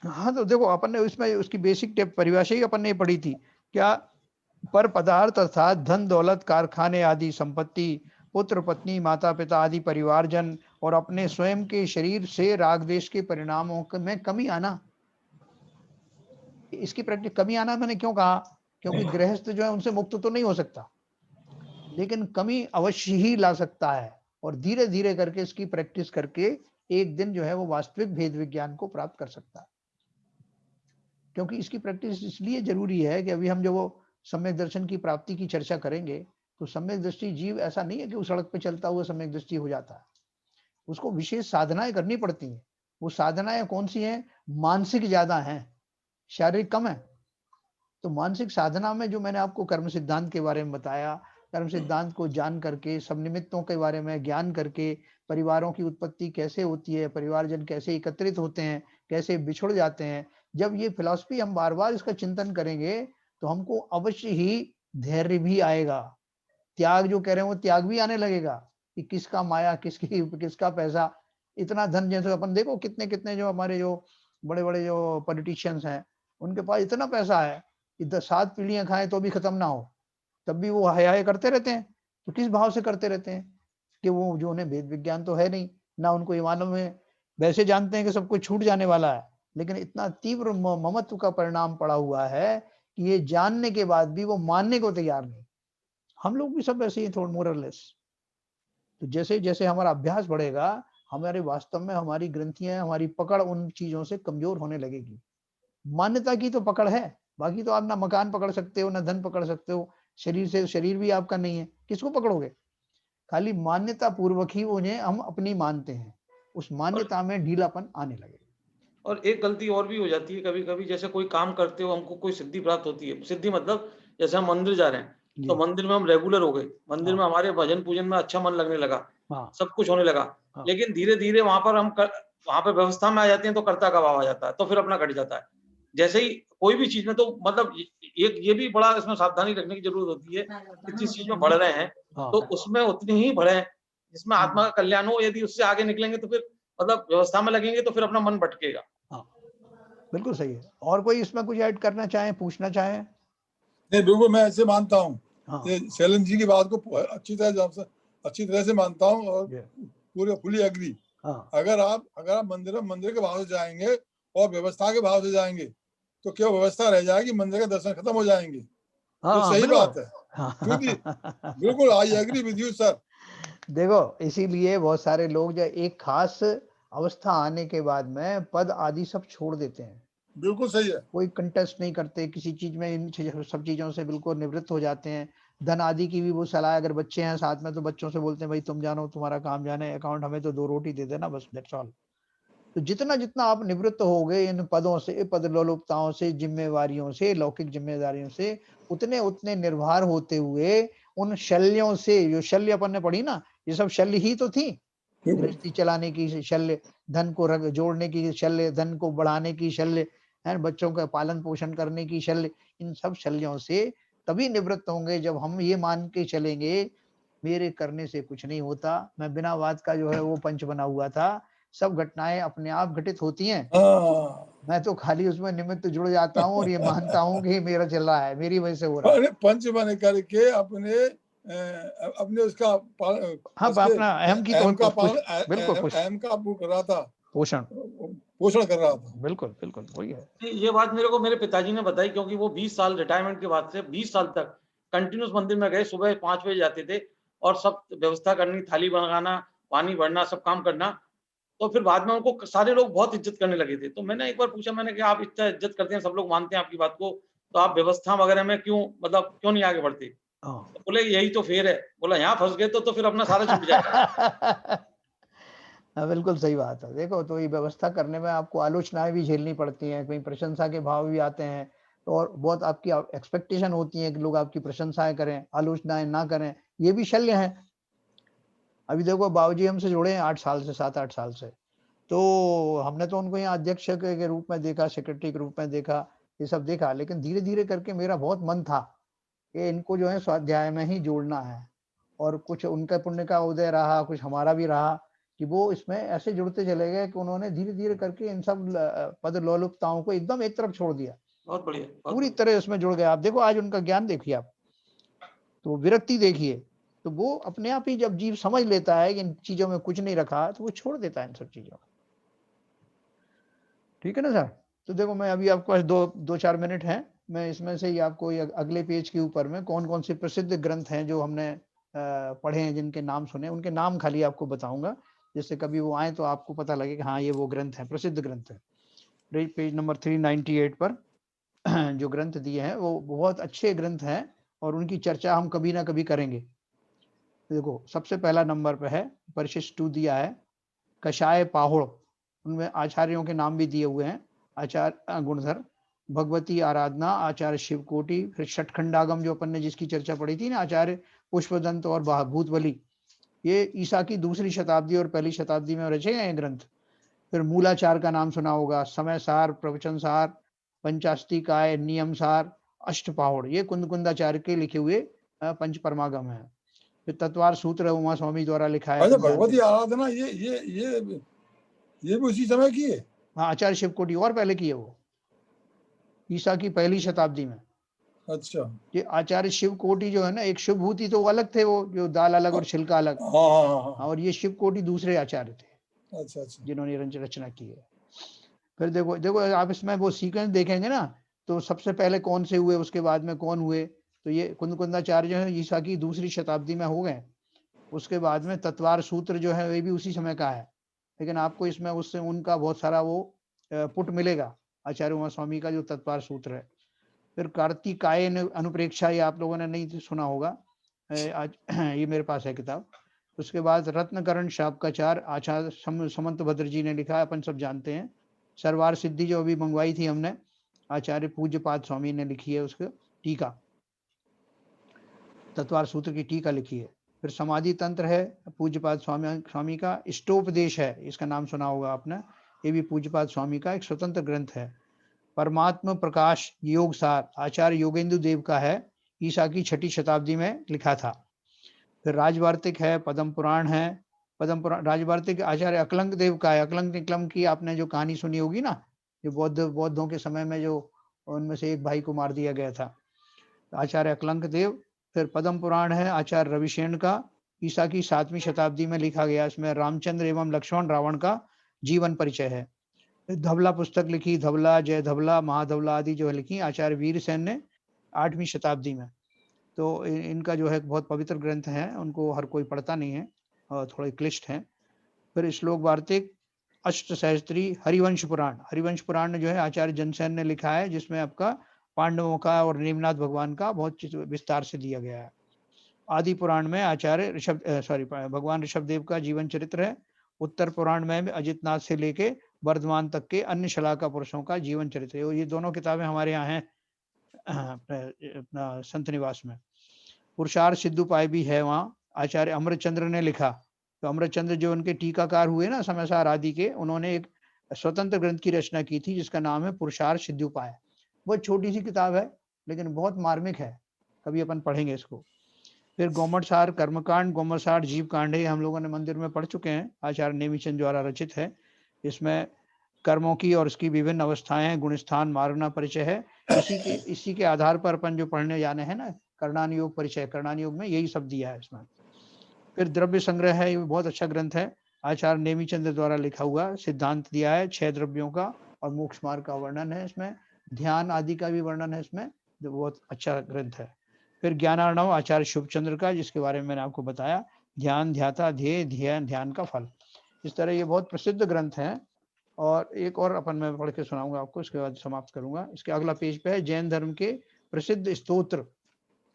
हाँ। तो देखो अपन ने उसमें उसकी बेसिक परिभाषा ही अपन ने पढ़ी थी क्या, पर पदार्थ अर्थात धन दौलत, कारखाने आदि संपत्ति, पुत्र पत्नी, माता पिता आदि परिवारजन और अपने स्वयं के शरीर से राग द्वेष के परिणामों में कमी आना। इसकी प्रैक्टिस कमी आना मैंने क्यों कहा, क्योंकि गृहस्थ जो है उनसे मुक्त तो नहीं हो सकता, लेकिन कमी अवश्य ही ला सकता है। और धीरे धीरे करके इसकी प्रैक्टिस करके एक दिन जो है वो वास्तविक भेद विज्ञान को प्राप्त कर सकता है। क्योंकि इसकी प्रैक्टिस इसलिए जरूरी है कि अभी हम जो वो सम्यक दर्शन की प्राप्ति की चर्चा करेंगे, तो सम्यक दृष्टि जीव ऐसा नहीं है कि वो सड़क पे चलता हुआ सम्यक दृष्टि हो जाता है। उसको विशेष साधनाएं करनी पड़ती हैं। वो साधनाएं कौन सी हैं? मानसिक ज्यादा हैं, शारीरिक कम है। तो मानसिक साधना में जो मैंने आपको कर्म सिद्धांत के बारे में बताया, कर्म सिद्धांत को जान करके, सब निमित्तों के बारे में ज्ञान करके परिवारों की उत्पत्ति कैसे होती है, परिवारजन कैसे एकत्रित होते हैं, कैसे बिछुड़ जाते हैं। जब ये फिलॉसफी हम बार-बार इसका चिंतन करेंगे तो हमको अवश्य ही धैर्य भी आएगा। त्याग जो कह रहे हैं वो त्याग भी आने लगेगा कि किसका माया, किसका पैसा, इतना धन। जैसे अपन देखो कितने-कितने जो हमारे जो बड़े-बड़े जो पॉलिटिशियंस हैं, उनके पास इतना पैसा है कि 7 पीढ़ियाँ खाएँ तो भी खत्म ना हो, तब भी वो हाय-हाय करते रहते हैं। तो किस भाव से करते रहते हैं कि वो जो उन्हें वेद विज्ञान तो है नहीं, ना उनको ये मालूम है। वैसे जानते हैं कि सब कुछ छूट जाने वाला है, लेकिन इतना तीव्र ममत्व का परिणाम पड़ा हुआ है कि ये जानने के बाद भी वो मानने को तैयार नहीं। हम लोग भी सब ऐसे ही थोड़ा मोर और लेस। तो जैसे-जैसे हमारा अभ्यास बढ़ेगा, हमारे वास्तव में हमारी ग्रंथियाँ, हमारी पकड़ उन चीज़ों से कमज़ोर होने लगेगी। मान्यता की तो पकड़ है, बाकी तो आप ना मकान पकड़ सकते हो, ना धन पकड़ सकते हो, शरीर से शरीर भी आपका नहीं है, किसको पकड़ोगे? खाली मान्यता पूर्वक ही उन्हें हम अपनी मानते हैं, उस मान्यता में ढीलापन आने लगेगा। और एक गलती और भी हो जाती है कभी-कभी, जैसे कोई काम करते हो, हमको कोई सिद्धि प्राप्त होती है। सिद्धि मतलब जैसे हम मंदिर जा रहे हैं, तो जी। मंदिर में हम रेगुलर हो गए, मंदिर में हाँ। हमारे भजन पूजन में अच्छा मन लगने लगा, हाँ, सब कुछ होने लगा। हाँ। लेकिन धीरे-धीरे वहाँ पे व्यवस्था में आ जाते हैं तो कर्ता का भाव आ जाता है, तो फिर अपना घट जाता है। जैसे ही कोई भी चीज़ में, तो मतलब ये भी बड़ा इसमें सावधानी रखने की ज़रूरत होती है कि जिस चीज़ में बढ़ रहे हैं, तो हाँ। उसमें उतनी ही बढ़ें जिसमें आत्मा का कल्याण हो। यदि उससे आगे निकलेंगे तो फिर मतलब व्यवस्था में लगेंगे तो फिर अपना मन भटकेगा। हाँ, बिल्कुल सही है। और कोई इसमें कुछ ऐड करना चाहें, पूछना चाहें? नहीं, बिल्कुल मैं ऐसे मानता हूँ। हाँ। ये शैलन जी की बात को अच्छी तरह से मानता हूँ और जी। पूरे फुली एग्री। हाँ, अगर आप मंदिर के भाव से जाएंगे और व्यवस्था के भाव से जाएंगे तो क्या व्यवस्था रह जाएगी, मंदिर के दर्शन खत्म हो जाएंगे। हाँ, तो हाँ, सही बात है, हाँ। क्योंकि बिल्कुल I agree with you sir. देखो, इसीलिए बहुत सारे लोग जो एक खास अवस्था आने के बाद में पद आदि सब छोड़ देते हैं। बिल्कुल सही है। कोई कंटेस्ट नहीं करते किसी चीज में, इन सब चीजों से बिल्कुल निवृत्त हो जाते हैं। धन आदि की भी वो सलाह, अगर बच्चे हैं साथ में तो बच्चों से बोलते हैं भाई तुम जानो, तुम्हारा काम जाने, अकाउंट हमें तो 2 रोटी दे देना बस, दैट्स ऑल। तो जितना-जितना आप निवृत्त होगे इन पदों से, पद लोलुपताओं से, जिम्मेवारियों से, लौकिक जिम्मेदारियों से, उतने निर्भर होते हुए उन शल्यों से, जो शल्य अपन ने पढ़ी ना, ये सब शल्य ही तो थी। बिल्कुल गृहस्थी चलाने की शल्य, धन को जोड़ने की शल्य, धन को बढ़ाने की शल्य, है बच्चों का पालन पोषण करने की शल्य। इन सब शल्यों से तभी निवृत्त होंगे जब हम ये मान के चलेंगे, मेरे करने से कुछ नहीं होता, मैं बिना वाद का जो है वो पंच बना हुआ था, सब घटनाएं अपने आप घटित होती हैं, हाँ। मैं तो खाली उसमें निमित्त जुड़ जाता हूँ और ये मानता हूँ कि मेरा चल रहा है, मेरी वजह से हो रहा है। अरे पंच बन करके अपने उसका हाँ, उसके अपना अहम की तो अहम का बिल्कुल अहम का वो कर रहा था, पोषण, पोषण कर रहा था। बिल्कुल, बिल्कुल वही है। ये बात मेरे को मेरे पिताजी ने बताई, क्योंकि वो 20 साल रिटायरमेंट के बाद से 20 साल तक कंटिन्यूस मंदिर में गए, सुबह 5 बजे जाते थे और सब व्यवस्था करनी, थाली बनाना, पानी भरना, सब काम करना। तो फिर बाद में उनको सारे लोग बहुत इज्जत करने लगे थे। तो मैंने एक बार पूछा, मैंने कहा आप इतना इज्जत करते हैं, सब लोग मानते हैं आपकी बात को, तो आप व्यवस्था वगैरह में क्यों नहीं आगे बढ़ते? हाँ। तो बोले यही तो फेर है। बोला यहाँ फँस गए तो फिर अपना सारा छूट जाएगा। हाँ, बिल्कुल सही बात है। देखो, तो ये व्यवस्था करने में आपको आलोचनाएँ भी झेलनी पड़ती हैं, कहीं प्रशंसा के भाव भी आते हैं, तो और बहुत आपकी एक्सपेक्टेशन होती है कि लोग आपकी प्रशंसाएँ करें, आलोचनाएँ ना करें, ये भी शल्य है। अभी देखो, बाबूजी हमसे जुड़े हैं 8 साल से, 7-8 साल से, तो हमने तो उनको यहाँ अध्यक्ष के रूप में देखा, सेक्रेटरी के रूप में देखा, ये सब देखा, लेकिन धीरे-धीरे करके मेरा बहुत मन था कि इनको जो है स्वाध्याय में ही जोड़ना है, और कुछ उनका पुण्य का उदय रहा, कुछ हमारा भी रहा कि वो इसमें ऐसे जुड़ते चले गए कि उन्होंने धीरे-धीरे करके इन सब पद लोलुपताओं को एकदम एक तरफ छोड़ दिया। बहुत बढ़िया, बहुत पूरी बढ़िया। तरह इसमें जुड़ गए। आप देखो आज उनका ज्ञान देखिए आप, तो विरक्ति देखिए, तो वो अपने आप ही जब जीव समझ लेता है कि इन चीज़ों में कुछ नहीं रखा, तो वो छोड़ देता है इन सब चीज़ों को। ठीक है ना सर? तो देखो, मैं अभी आपके पास 2-4 मिनट हैं, मैं इसमें से ही आपको ये अगले पेज के ऊपर में कौन-कौन से प्रसिद्ध ग्रंथ हैं जो हमने पढ़े हैं, जिनके नाम सुने, उनके नाम खाली आपको बताऊँगा, जिससे कभी वो आएँ तो आपको पता लगे कि हाँ, ये वो ग्रंथ हैं, प्रसिद्ध ग्रंथ हैं। पेज नंबर 398 पर जो ग्रंथ दिए हैं, वो बहुत अच्छे ग्रंथ हैं और उनकी चर्चा हम कभी ना कभी करेंगे। देखो, सबसे पहला नंबर पे है, परिशिष्ट 2 दिया है, कषाय पाहुड़, उनमें आचार्यों के नाम भी दिए हुए हैं, आचार्य गुणधर, भगवती आराधना, आचार्य शिवकोटि, फिर षटखंडागम जो अपन ने जिसकी चर्चा पढ़ी थी ना, आचार्य पुष्पदंत और भूतबली, ये ईसा की दूसरी शताब्दी और पहली शताब्दी में रचे गए ग्रंथ। फिर मूलाचार का नाम सुना होगा, समय सार, प्रवचन सार, पंचास्तिकाय, नियम सार, अष्टपहाड़, ये कुंदकुंदाचार्य के लिखे हुए पंच परमागम है। फिर तत्वार सूत्र उमा स्वामी द्वारा लिखा है। अच्छा, अपन जानते भगवती हैं। आराधना ये भी उसी समय की है? हाँ, आचार्य शिवकोटि और पहले की है वो, ईसा की पहली शताब्दी में। अच्छा। ये आचार्य शिवकोटि जो है ना, एक शिवभूति तो अलग थे, वो जो दाल अलग और छिलका अलग, हाँ। और ये शिवकोटि दूसरे आचार्य थे अच्छा जिन्होंने रचना की है। फिर देखो आप इसमें वो सीक्वेंस देखेंगे ना, तो सबसे पहले कौन से हुए, उसके बाद में कौन हुए, तो ये कुंदकुंदाचार्य जो है ईसा की दूसरी शताब्दी में हो गए। उसके बाद में तत्वार सूत्र जो है वे भी उसी समय का है, लेकिन आपको इसमें उससे उनका बहुत सारा वो पुट मिलेगा, आचार्य उमा स्वामी का जो तत्वार सूत्र है। फिर कार्तिकायन अनुप्रेक्षा, ये आप लोगों ने नहीं सुना होगा, आज ये मेरे पास है किताब। उसके बाद रत्नकरण शापकाचार आचार्य समंत भद्र जी ने लिखा है, अपन सब जानते हैं। सरवार सिद्धि जो अभी मंगवाई थी हमने, आचार्य पूज्यपाद स्वामी ने लिखी है, उसको टीका, तत्वार सूत्र की टीका लिखी है। फिर समाधि तंत्र है पूज्यपाद स्वामी का। इष्टोपदेश है, इसका नाम सुना होगा आपने, ये भी पूज्यपाद स्वामी का एक स्वतंत्र ग्रंथ है। परमात्मा प्रकाश योग सार आचार्य योगेंद्र देव का है, ईसा की 6ठी शताब्दी में लिखा था। फिर राजवार्तिक है, पद्म पुराण है, पद्म पुराण राजवार्तिक आचार्य अकलंक देव का है। अकलंक निकलम की आपने जो कहानी सुनी होगी ना, जो बौद्धों के समय में जो उनमें से एक भाई को मार दिया गया था, आचार्य अकलंक देव। फिर पद्म पुराण है आचार्य रविशेन का, ईसा की 7वीं शताब्दी में लिखा गया। इसमें रामचंद्र एवं लक्ष्मण रावण का जीवन परिचय है। धवला पुस्तक लिखी, धवला, जय धवला, महाधवला आदि जो है लिखी आचार्य वीरसेन ने 8वीं शताब्दी में। तो इनका जो है बहुत पवित्र ग्रंथ है, उनको हर कोई पढ़ता नहीं है और थोड़े क्लिष्ट हैं। फिर श्लोक वार्तिक, अष्ट सहस्त्री, हरिवंश पुराण जो है आचार्य जनसेन ने लिखा है, जिसमें आपका पांडवों का और नेमनाथ भगवान का बहुत विस्तार से दिया गया है। आदि पुराण में आचार्य भगवान ऋषभदेव का जीवन चरित्र है। उत्तर पुराण में अजितनाथ से लेके वर्धमान तक के अन्य शलाका पुरुषों का जीवन चरित्र है। ये दोनों किताबें हमारे यहाँ हैं अपना संत निवास में। पुरुषार्थ सिद्धोपाय भी है वहाँ, आचार्य अमृतचंद्र ने लिखा। तो अमृतचंद्र जो उनके टीकाकार हुए ना समयसार आदि के, उन्होंने एक स्वतंत्र ग्रंथ की रचना की थी जिसका नाम है पुरुषार्थ सिद्धोपाय। बहुत छोटी सी किताब है लेकिन बहुत मार्मिक है, कभी अपन पढ़ेंगे इसको। फिर गोमटसार कर्मकांड, गोमटसार जीव कांड है, हम लोगों ने मंदिर में पढ़ चुके हैं, आचार्य नेमिचंद द्वारा रचित है। इसमें कर्मों की और उसकी विभिन्न अवस्थाएं हैं, गुणस्थान, मार्गना परिचय है। इसी के आधार पर अपन जो पढ़ने जाने हैं ना, कर्णान योग परिचय, कर्णान योग में यही सब दिया है इसमें। फिर द्रव्य संग्रह है, ये बहुत अच्छा ग्रंथ है, आचार्य नेमिचंद द्वारा लिखा हुआ, सिद्धांत दिया है 6 द्रव्यों का और मोक्ष मार्ग का वर्णन है इसमें, ध्यान आदि का भी वर्णन है इसमें, जो बहुत अच्छा ग्रंथ है। फिर ज्ञानार्णव आचार्य शुभचंद्र का, जिसके बारे में मैंने आपको बताया, ध्यान ध्याता ध्येय ध्यान का फल। इस तरह ये बहुत प्रसिद्ध ग्रंथ हैं। और एक और अपन मैं पढ़ के सुनाऊंगा आपको, इसके बाद समाप्त करूंगा। इसके अगला पेज पे है जैन धर्म के प्रसिद्ध स्तोत्र,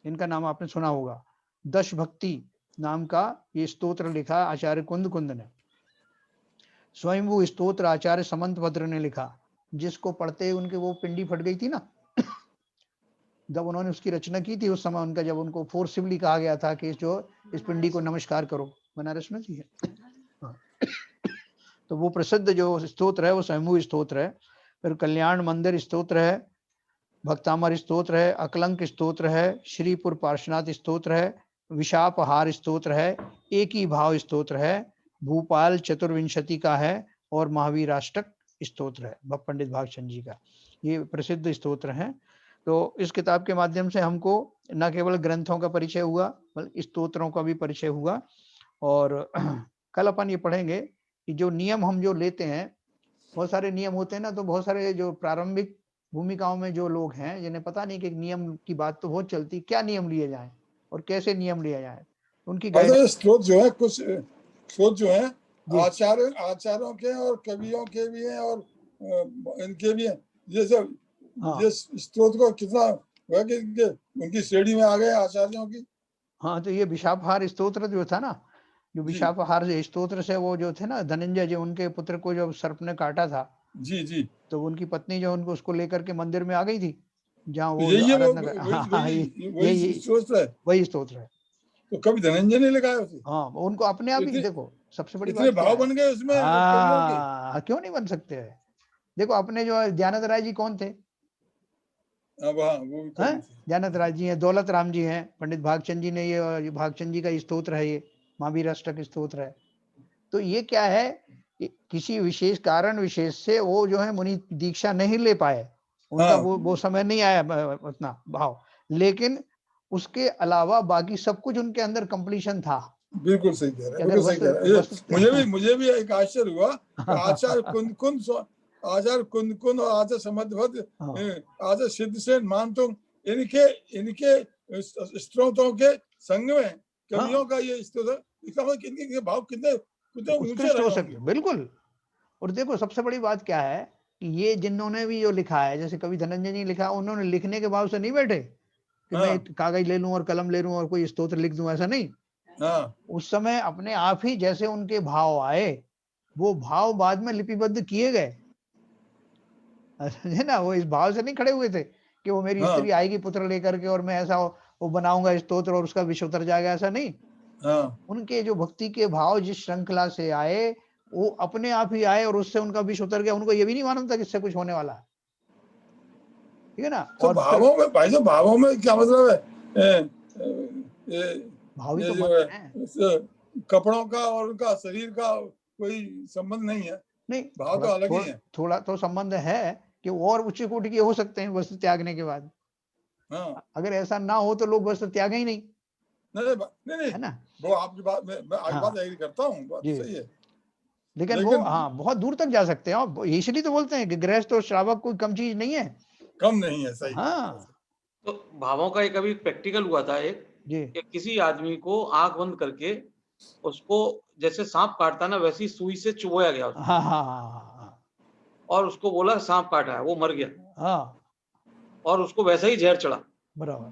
इनका नाम आपने सुना होगा। दश भक्ति नाम का ये स्तोत्र लिखा आचार्य कुंद ने। स्वयंभू स्तोत्र आचार्य समंत भद्र ने लिखा, जिसको पढ़ते उनके वो पिंडी फट गई थी ना जब उन्होंने उसकी रचना की थी, उस समय उनका, जब उनको फोर्सिबली कहा गया था कि जो इस पिंडी को नमस्कार करो, बनारस में थी तो वो प्रसिद्ध जो स्तोत्र है वो स्वयंभू स्तोत्र है। फिर कल्याण मंदिर स्तोत्र है, भक्तामर स्तोत्र है, अकलंक स्तोत्र है, श्रीपुर पार्श्वनाथ स्तोत्र है, विशापहार स्तोत्र है, एक ही भाव स्तोत्र है, भूपाल चतुर्विंशति का है और महावीराष्टक स्तोत्र है पंडित भागचंद जी का। ये प्रसिद्ध स्तोत्र हैं। तो इस किताब के माध्यम से हमको न केवल ग्रंथों का परिचय हुआ बल्कि स्तोत्रों का भी परिचय हुआ। और कल अपन ये पढ़ेंगे कि जो नियम हम जो लेते हैं, बहुत सारे नियम होते हैं ना, तो बहुत सारे जो प्रारंभिक भूमिकाओं में जो लोग हैं जिन्हें पता नहीं कि नियम की बात तो बहुत चलती, क्या नियम लिए जाएं और कैसे नियम लिया जाए, उनकी स्रोत जो है, कुछ स्रोत जो है आचार्यों के और कवियों के भी हैं और इनके भी हैं। ये सब ये स्रोत को कितना उनकी श्रेणी में आ गए आचार्यों की। हाँ, तो ये विशापहार स्तोत्र जो था ना, जो विशापहार स्तोत्र से वो जो थे ना धनंजय जी, उनके पुत्र को जब सर्प ने काटा था जी, तो उनकी पत्नी जो उनको उसको लेकर के मंदिर में आ गई थी, जहाँ वो वही स्रोत है। वही स्तोत्र है। तो कवि धनंजय ने लिखा है उसे। हाँ, उनको अपने आप ही इतने- देखो, सबसे बड़ी इतने बात क्या भाव है? बन गए उसमें कवियों के। हाँ, क्यों नहीं बन सकते हैं? देखो अपने जो है दयानंद राय जी कौन थे? अब हाँ, वो भी कवि हैं? थे। दयानंद राय जी हैं, दौलत राम जी हैं, पंडित भागचंद जी ने ये भागचंद जी का स्तोत्र है, ये महावीर अष्टक स्तोत्र है। तो ये क्या है कि किसी विशेष कारण विशेष से वो जो है मुनि दीक्षा नहीं ले पाए, उनका हाँ। वो समय नहीं आया उतना भाव, लेकिन उसके अलावा बाकी सब कुछ उनके अंदर कंप्लीशन था। बिल्कुल सही कह रहे हैं, अगर बिल्कुल सही कह रहे हैं। ये मुझे भी एक आश्चर्य हुआ कि आचार्य कुंद और आचार्य समध्वत, आचार्य सिद्धसेन मानतुंग, इनके स्त्रोतों के संग में कवियों का ये स्तोत्र, इसका मतलब इनके भाव कितने ऊंचे उत्कृष्ट रहे हो होंगे। सकते, बिल्कुल। और देखो सबसे बड़ी बात क्या है कि ये जिन्होंने भी जो लिखा है, जैसे कवि धनंजय जी ने लिखा, उन्होंने लिखने के भाव से नहीं बैठे कि मैं एक कागज ले लूं और कलम ले लूं और कोई स्तोत्र लिख दूं, ऐसा नहीं। उस समय अपने आप ही जैसे उनके भाव आए, वो भाव बाद में लिपिबद्ध किए गए, है ना। वो इस भाव से नहीं खड़े हुए थे कि वो मेरी स्त्री आएगी पुत्र लेकर के और मैं ऐसा वो बनाऊंगा स्तोत्र और उसका विश्व उतर जाएगा, ऐसा नहीं। उनके जो भक्ति के भाव जिस श्रृंखला से आए, वो अपने आप ही आए और उससे उनका विश्व उतर गया। उनको ये भी नहीं मालूम था कि इससे कुछ होने वाला है, ठीक है ना। तो और भावों में भाई साहब, भावों में क्या मतलब है? भावी तो जो मन है कपड़ों का और उनका शरीर का कोई संबंध नहीं है। नहीं, भाव तो अलग ही है। थोड़ा तो संबंध है कि और उच्च कोटि के हो सकते हैं वस्त्र त्यागने के बाद। अगर ऐसा ना हो तो लोग वस्त्र त्याग ही नहीं, नहीं, है ना। वो आपकी बात मैं आपकी बात एग्री करता हूँ, बात सही है। लेकिन वो हाँ बहुत दूर तक जा सकते हैं, और इसलिए तो बोलते हैं कि गृहस्थ और श्रावक कोई कम चीज नहीं है, कम नहीं है, सही। हाँ। तो भावों का एक अभी प्रैक्टिकल हुआ था एक, कि किसी आदमी को आंख बंद करके उसको जैसे सांप काटता ना, वैसी सुई से चुभोया गया उसको। हाँ। और उसको बोला सांप काटा है, वो मर गया। हाँ। और उसको वैसा ही जहर चढ़ा। बराबर।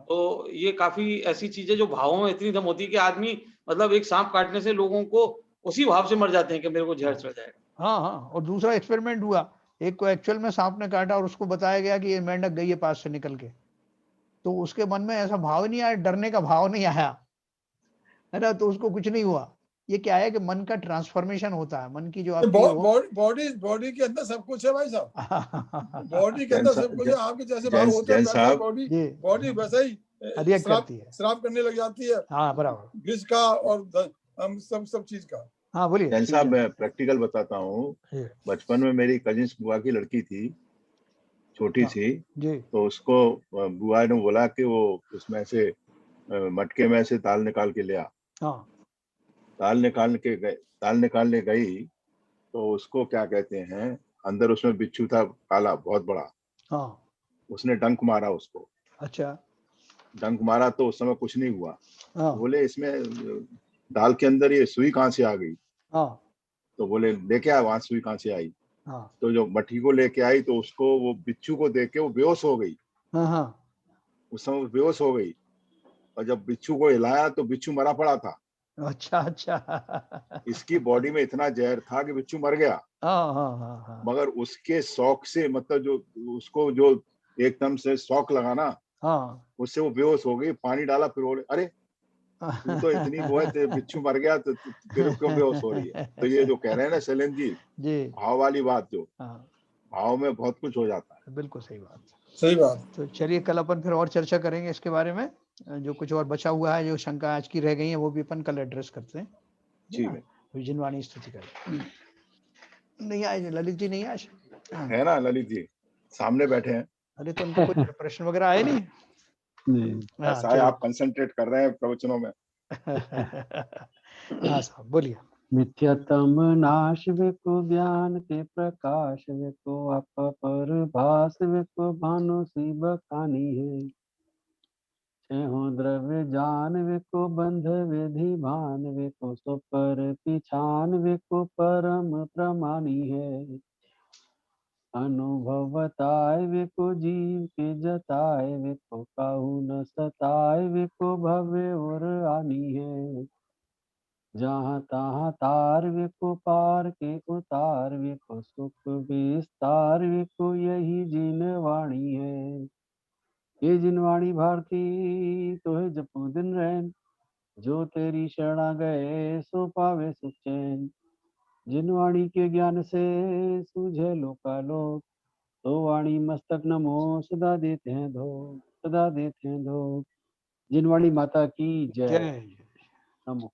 तो ये काफी ऐसी चीजें जो भावों में इतनी दम होती है कि आदमी मतलब एक सांप काटने से लोगों को उसी भाव से मर जाते हैं कि मेरे को जहर चढ़ जाएगा। हाँ। और दूसरा एक्सपेरिमेंट हुआ, एक को एक्चुअल में सांप ने काटा और उसको बताया गया कि ये मेंढक गई है पास से निकल के, तो उसके मन में ऐसा भाव नहीं आया, डरने का भाव नहीं आया, है ना। तो उसको कुछ नहीं हुआ। ये क्या है कि मन का ट्रांसफॉर्मेशन होता है, मन की जो आपकी बॉडी के अंदर सब कुछ है भाई साहब। बॉडी के अंदर सब कुछ है। आपके जैसे भाव होते हैं वैसा बॉडी वैसा ही श्राप करने लग जाती है। हाँ बराबर, विष का और हम सब चीज का। हाँ बोलिए। जैन साहब, मैं प्रैक्टिकल बताता हूँ। बचपन में मेरी कजिन्स बुआ की लड़की थी, छोटी सी, तो उसको बुआ ने बोला कि वो उसमें से मटके में से दाल निकाल के ले आ। दाल निकालने गई तो उसको क्या कहते हैं, अंदर उसमें बिच्छू था काला बहुत बड़ा। उसने डंक मारा उसको। अच्छा। डंक मारा तो उस समय कुछ नहीं हुआ। बोले इसमें दाल के अंदर ये सुई कहाँ से आ गई? तो बोले लेके आ, वहां सुई कहाँ से आई? तो जो मट्टी को लेके आई तो उसको वो बिच्छू को देख के वो बेहोश हो गई। उस समय बेहोश हो गई, और जब बिच्छू को हिलाया तो बिच्छू मरा पड़ा था। अच्छा। इसकी बॉडी में इतना जहर था कि बिच्छू मर गया। मगर उसके शौक से, मतलब जो उसको जो एकदम से शौक लगा ना, उससे वो बेहोश हो गई। पानी डाला, फिर बोले अरे तू तो इतनी वो है, बिच्छू मर गया तो फिर क्यों बेहोश हो रही है? तो ये जो कह रहे हैं ना शैलेंद्र जी, भाव वाली बात, जो भाव में बहुत कुछ हो जाता है। बिल्कुल सही बात, सही बात। तो चलिए कल अपन फिर और चर्चा करेंगे इसके बारे में, जो कुछ और बचा हुआ है, जो शंका आज की रह गई है, वो भी अपन कल एड्रेस करते हैं। जी है। जिनवाणी स्तुति कर नहीं आए, ललित जी नहीं आज है ना, ललित जी सामने बैठे हैं। अरे तो उनको कुछ प्रश्न वगैरह आए नहीं? ऐसा है, आप कंसंट्रेट कर रहे हैं प्रवचनों में। हाँ साहब बोलिए। मिथ्यातम नाश विको ज्ञान के प्रकाश विको अपरभास विको भानु सी बखानी है। छहो द्रव्य जान विको बंध विधि भान विको सो पर पिछान विको परम प्रमाणी है। अनुभव बताए विको जीव के जताए विको काहू न सताए विको भव्य और आनी है। जहाँ तहाँ तार विको पार के उतार विको सुख विस्तार विको यही जिन वाणी है। ये जिनवाणी भारती तो है जपो दिन रैन, जो तेरी शरणा गए सो पावे सुख चैन। जिनवाणी के ज्ञान से सूझे लोकालोक, तो वाणी मस्तक नमो सदा देते हैं धो, सदा देते हैं धो। जिनवाणी माता की जय। नमो।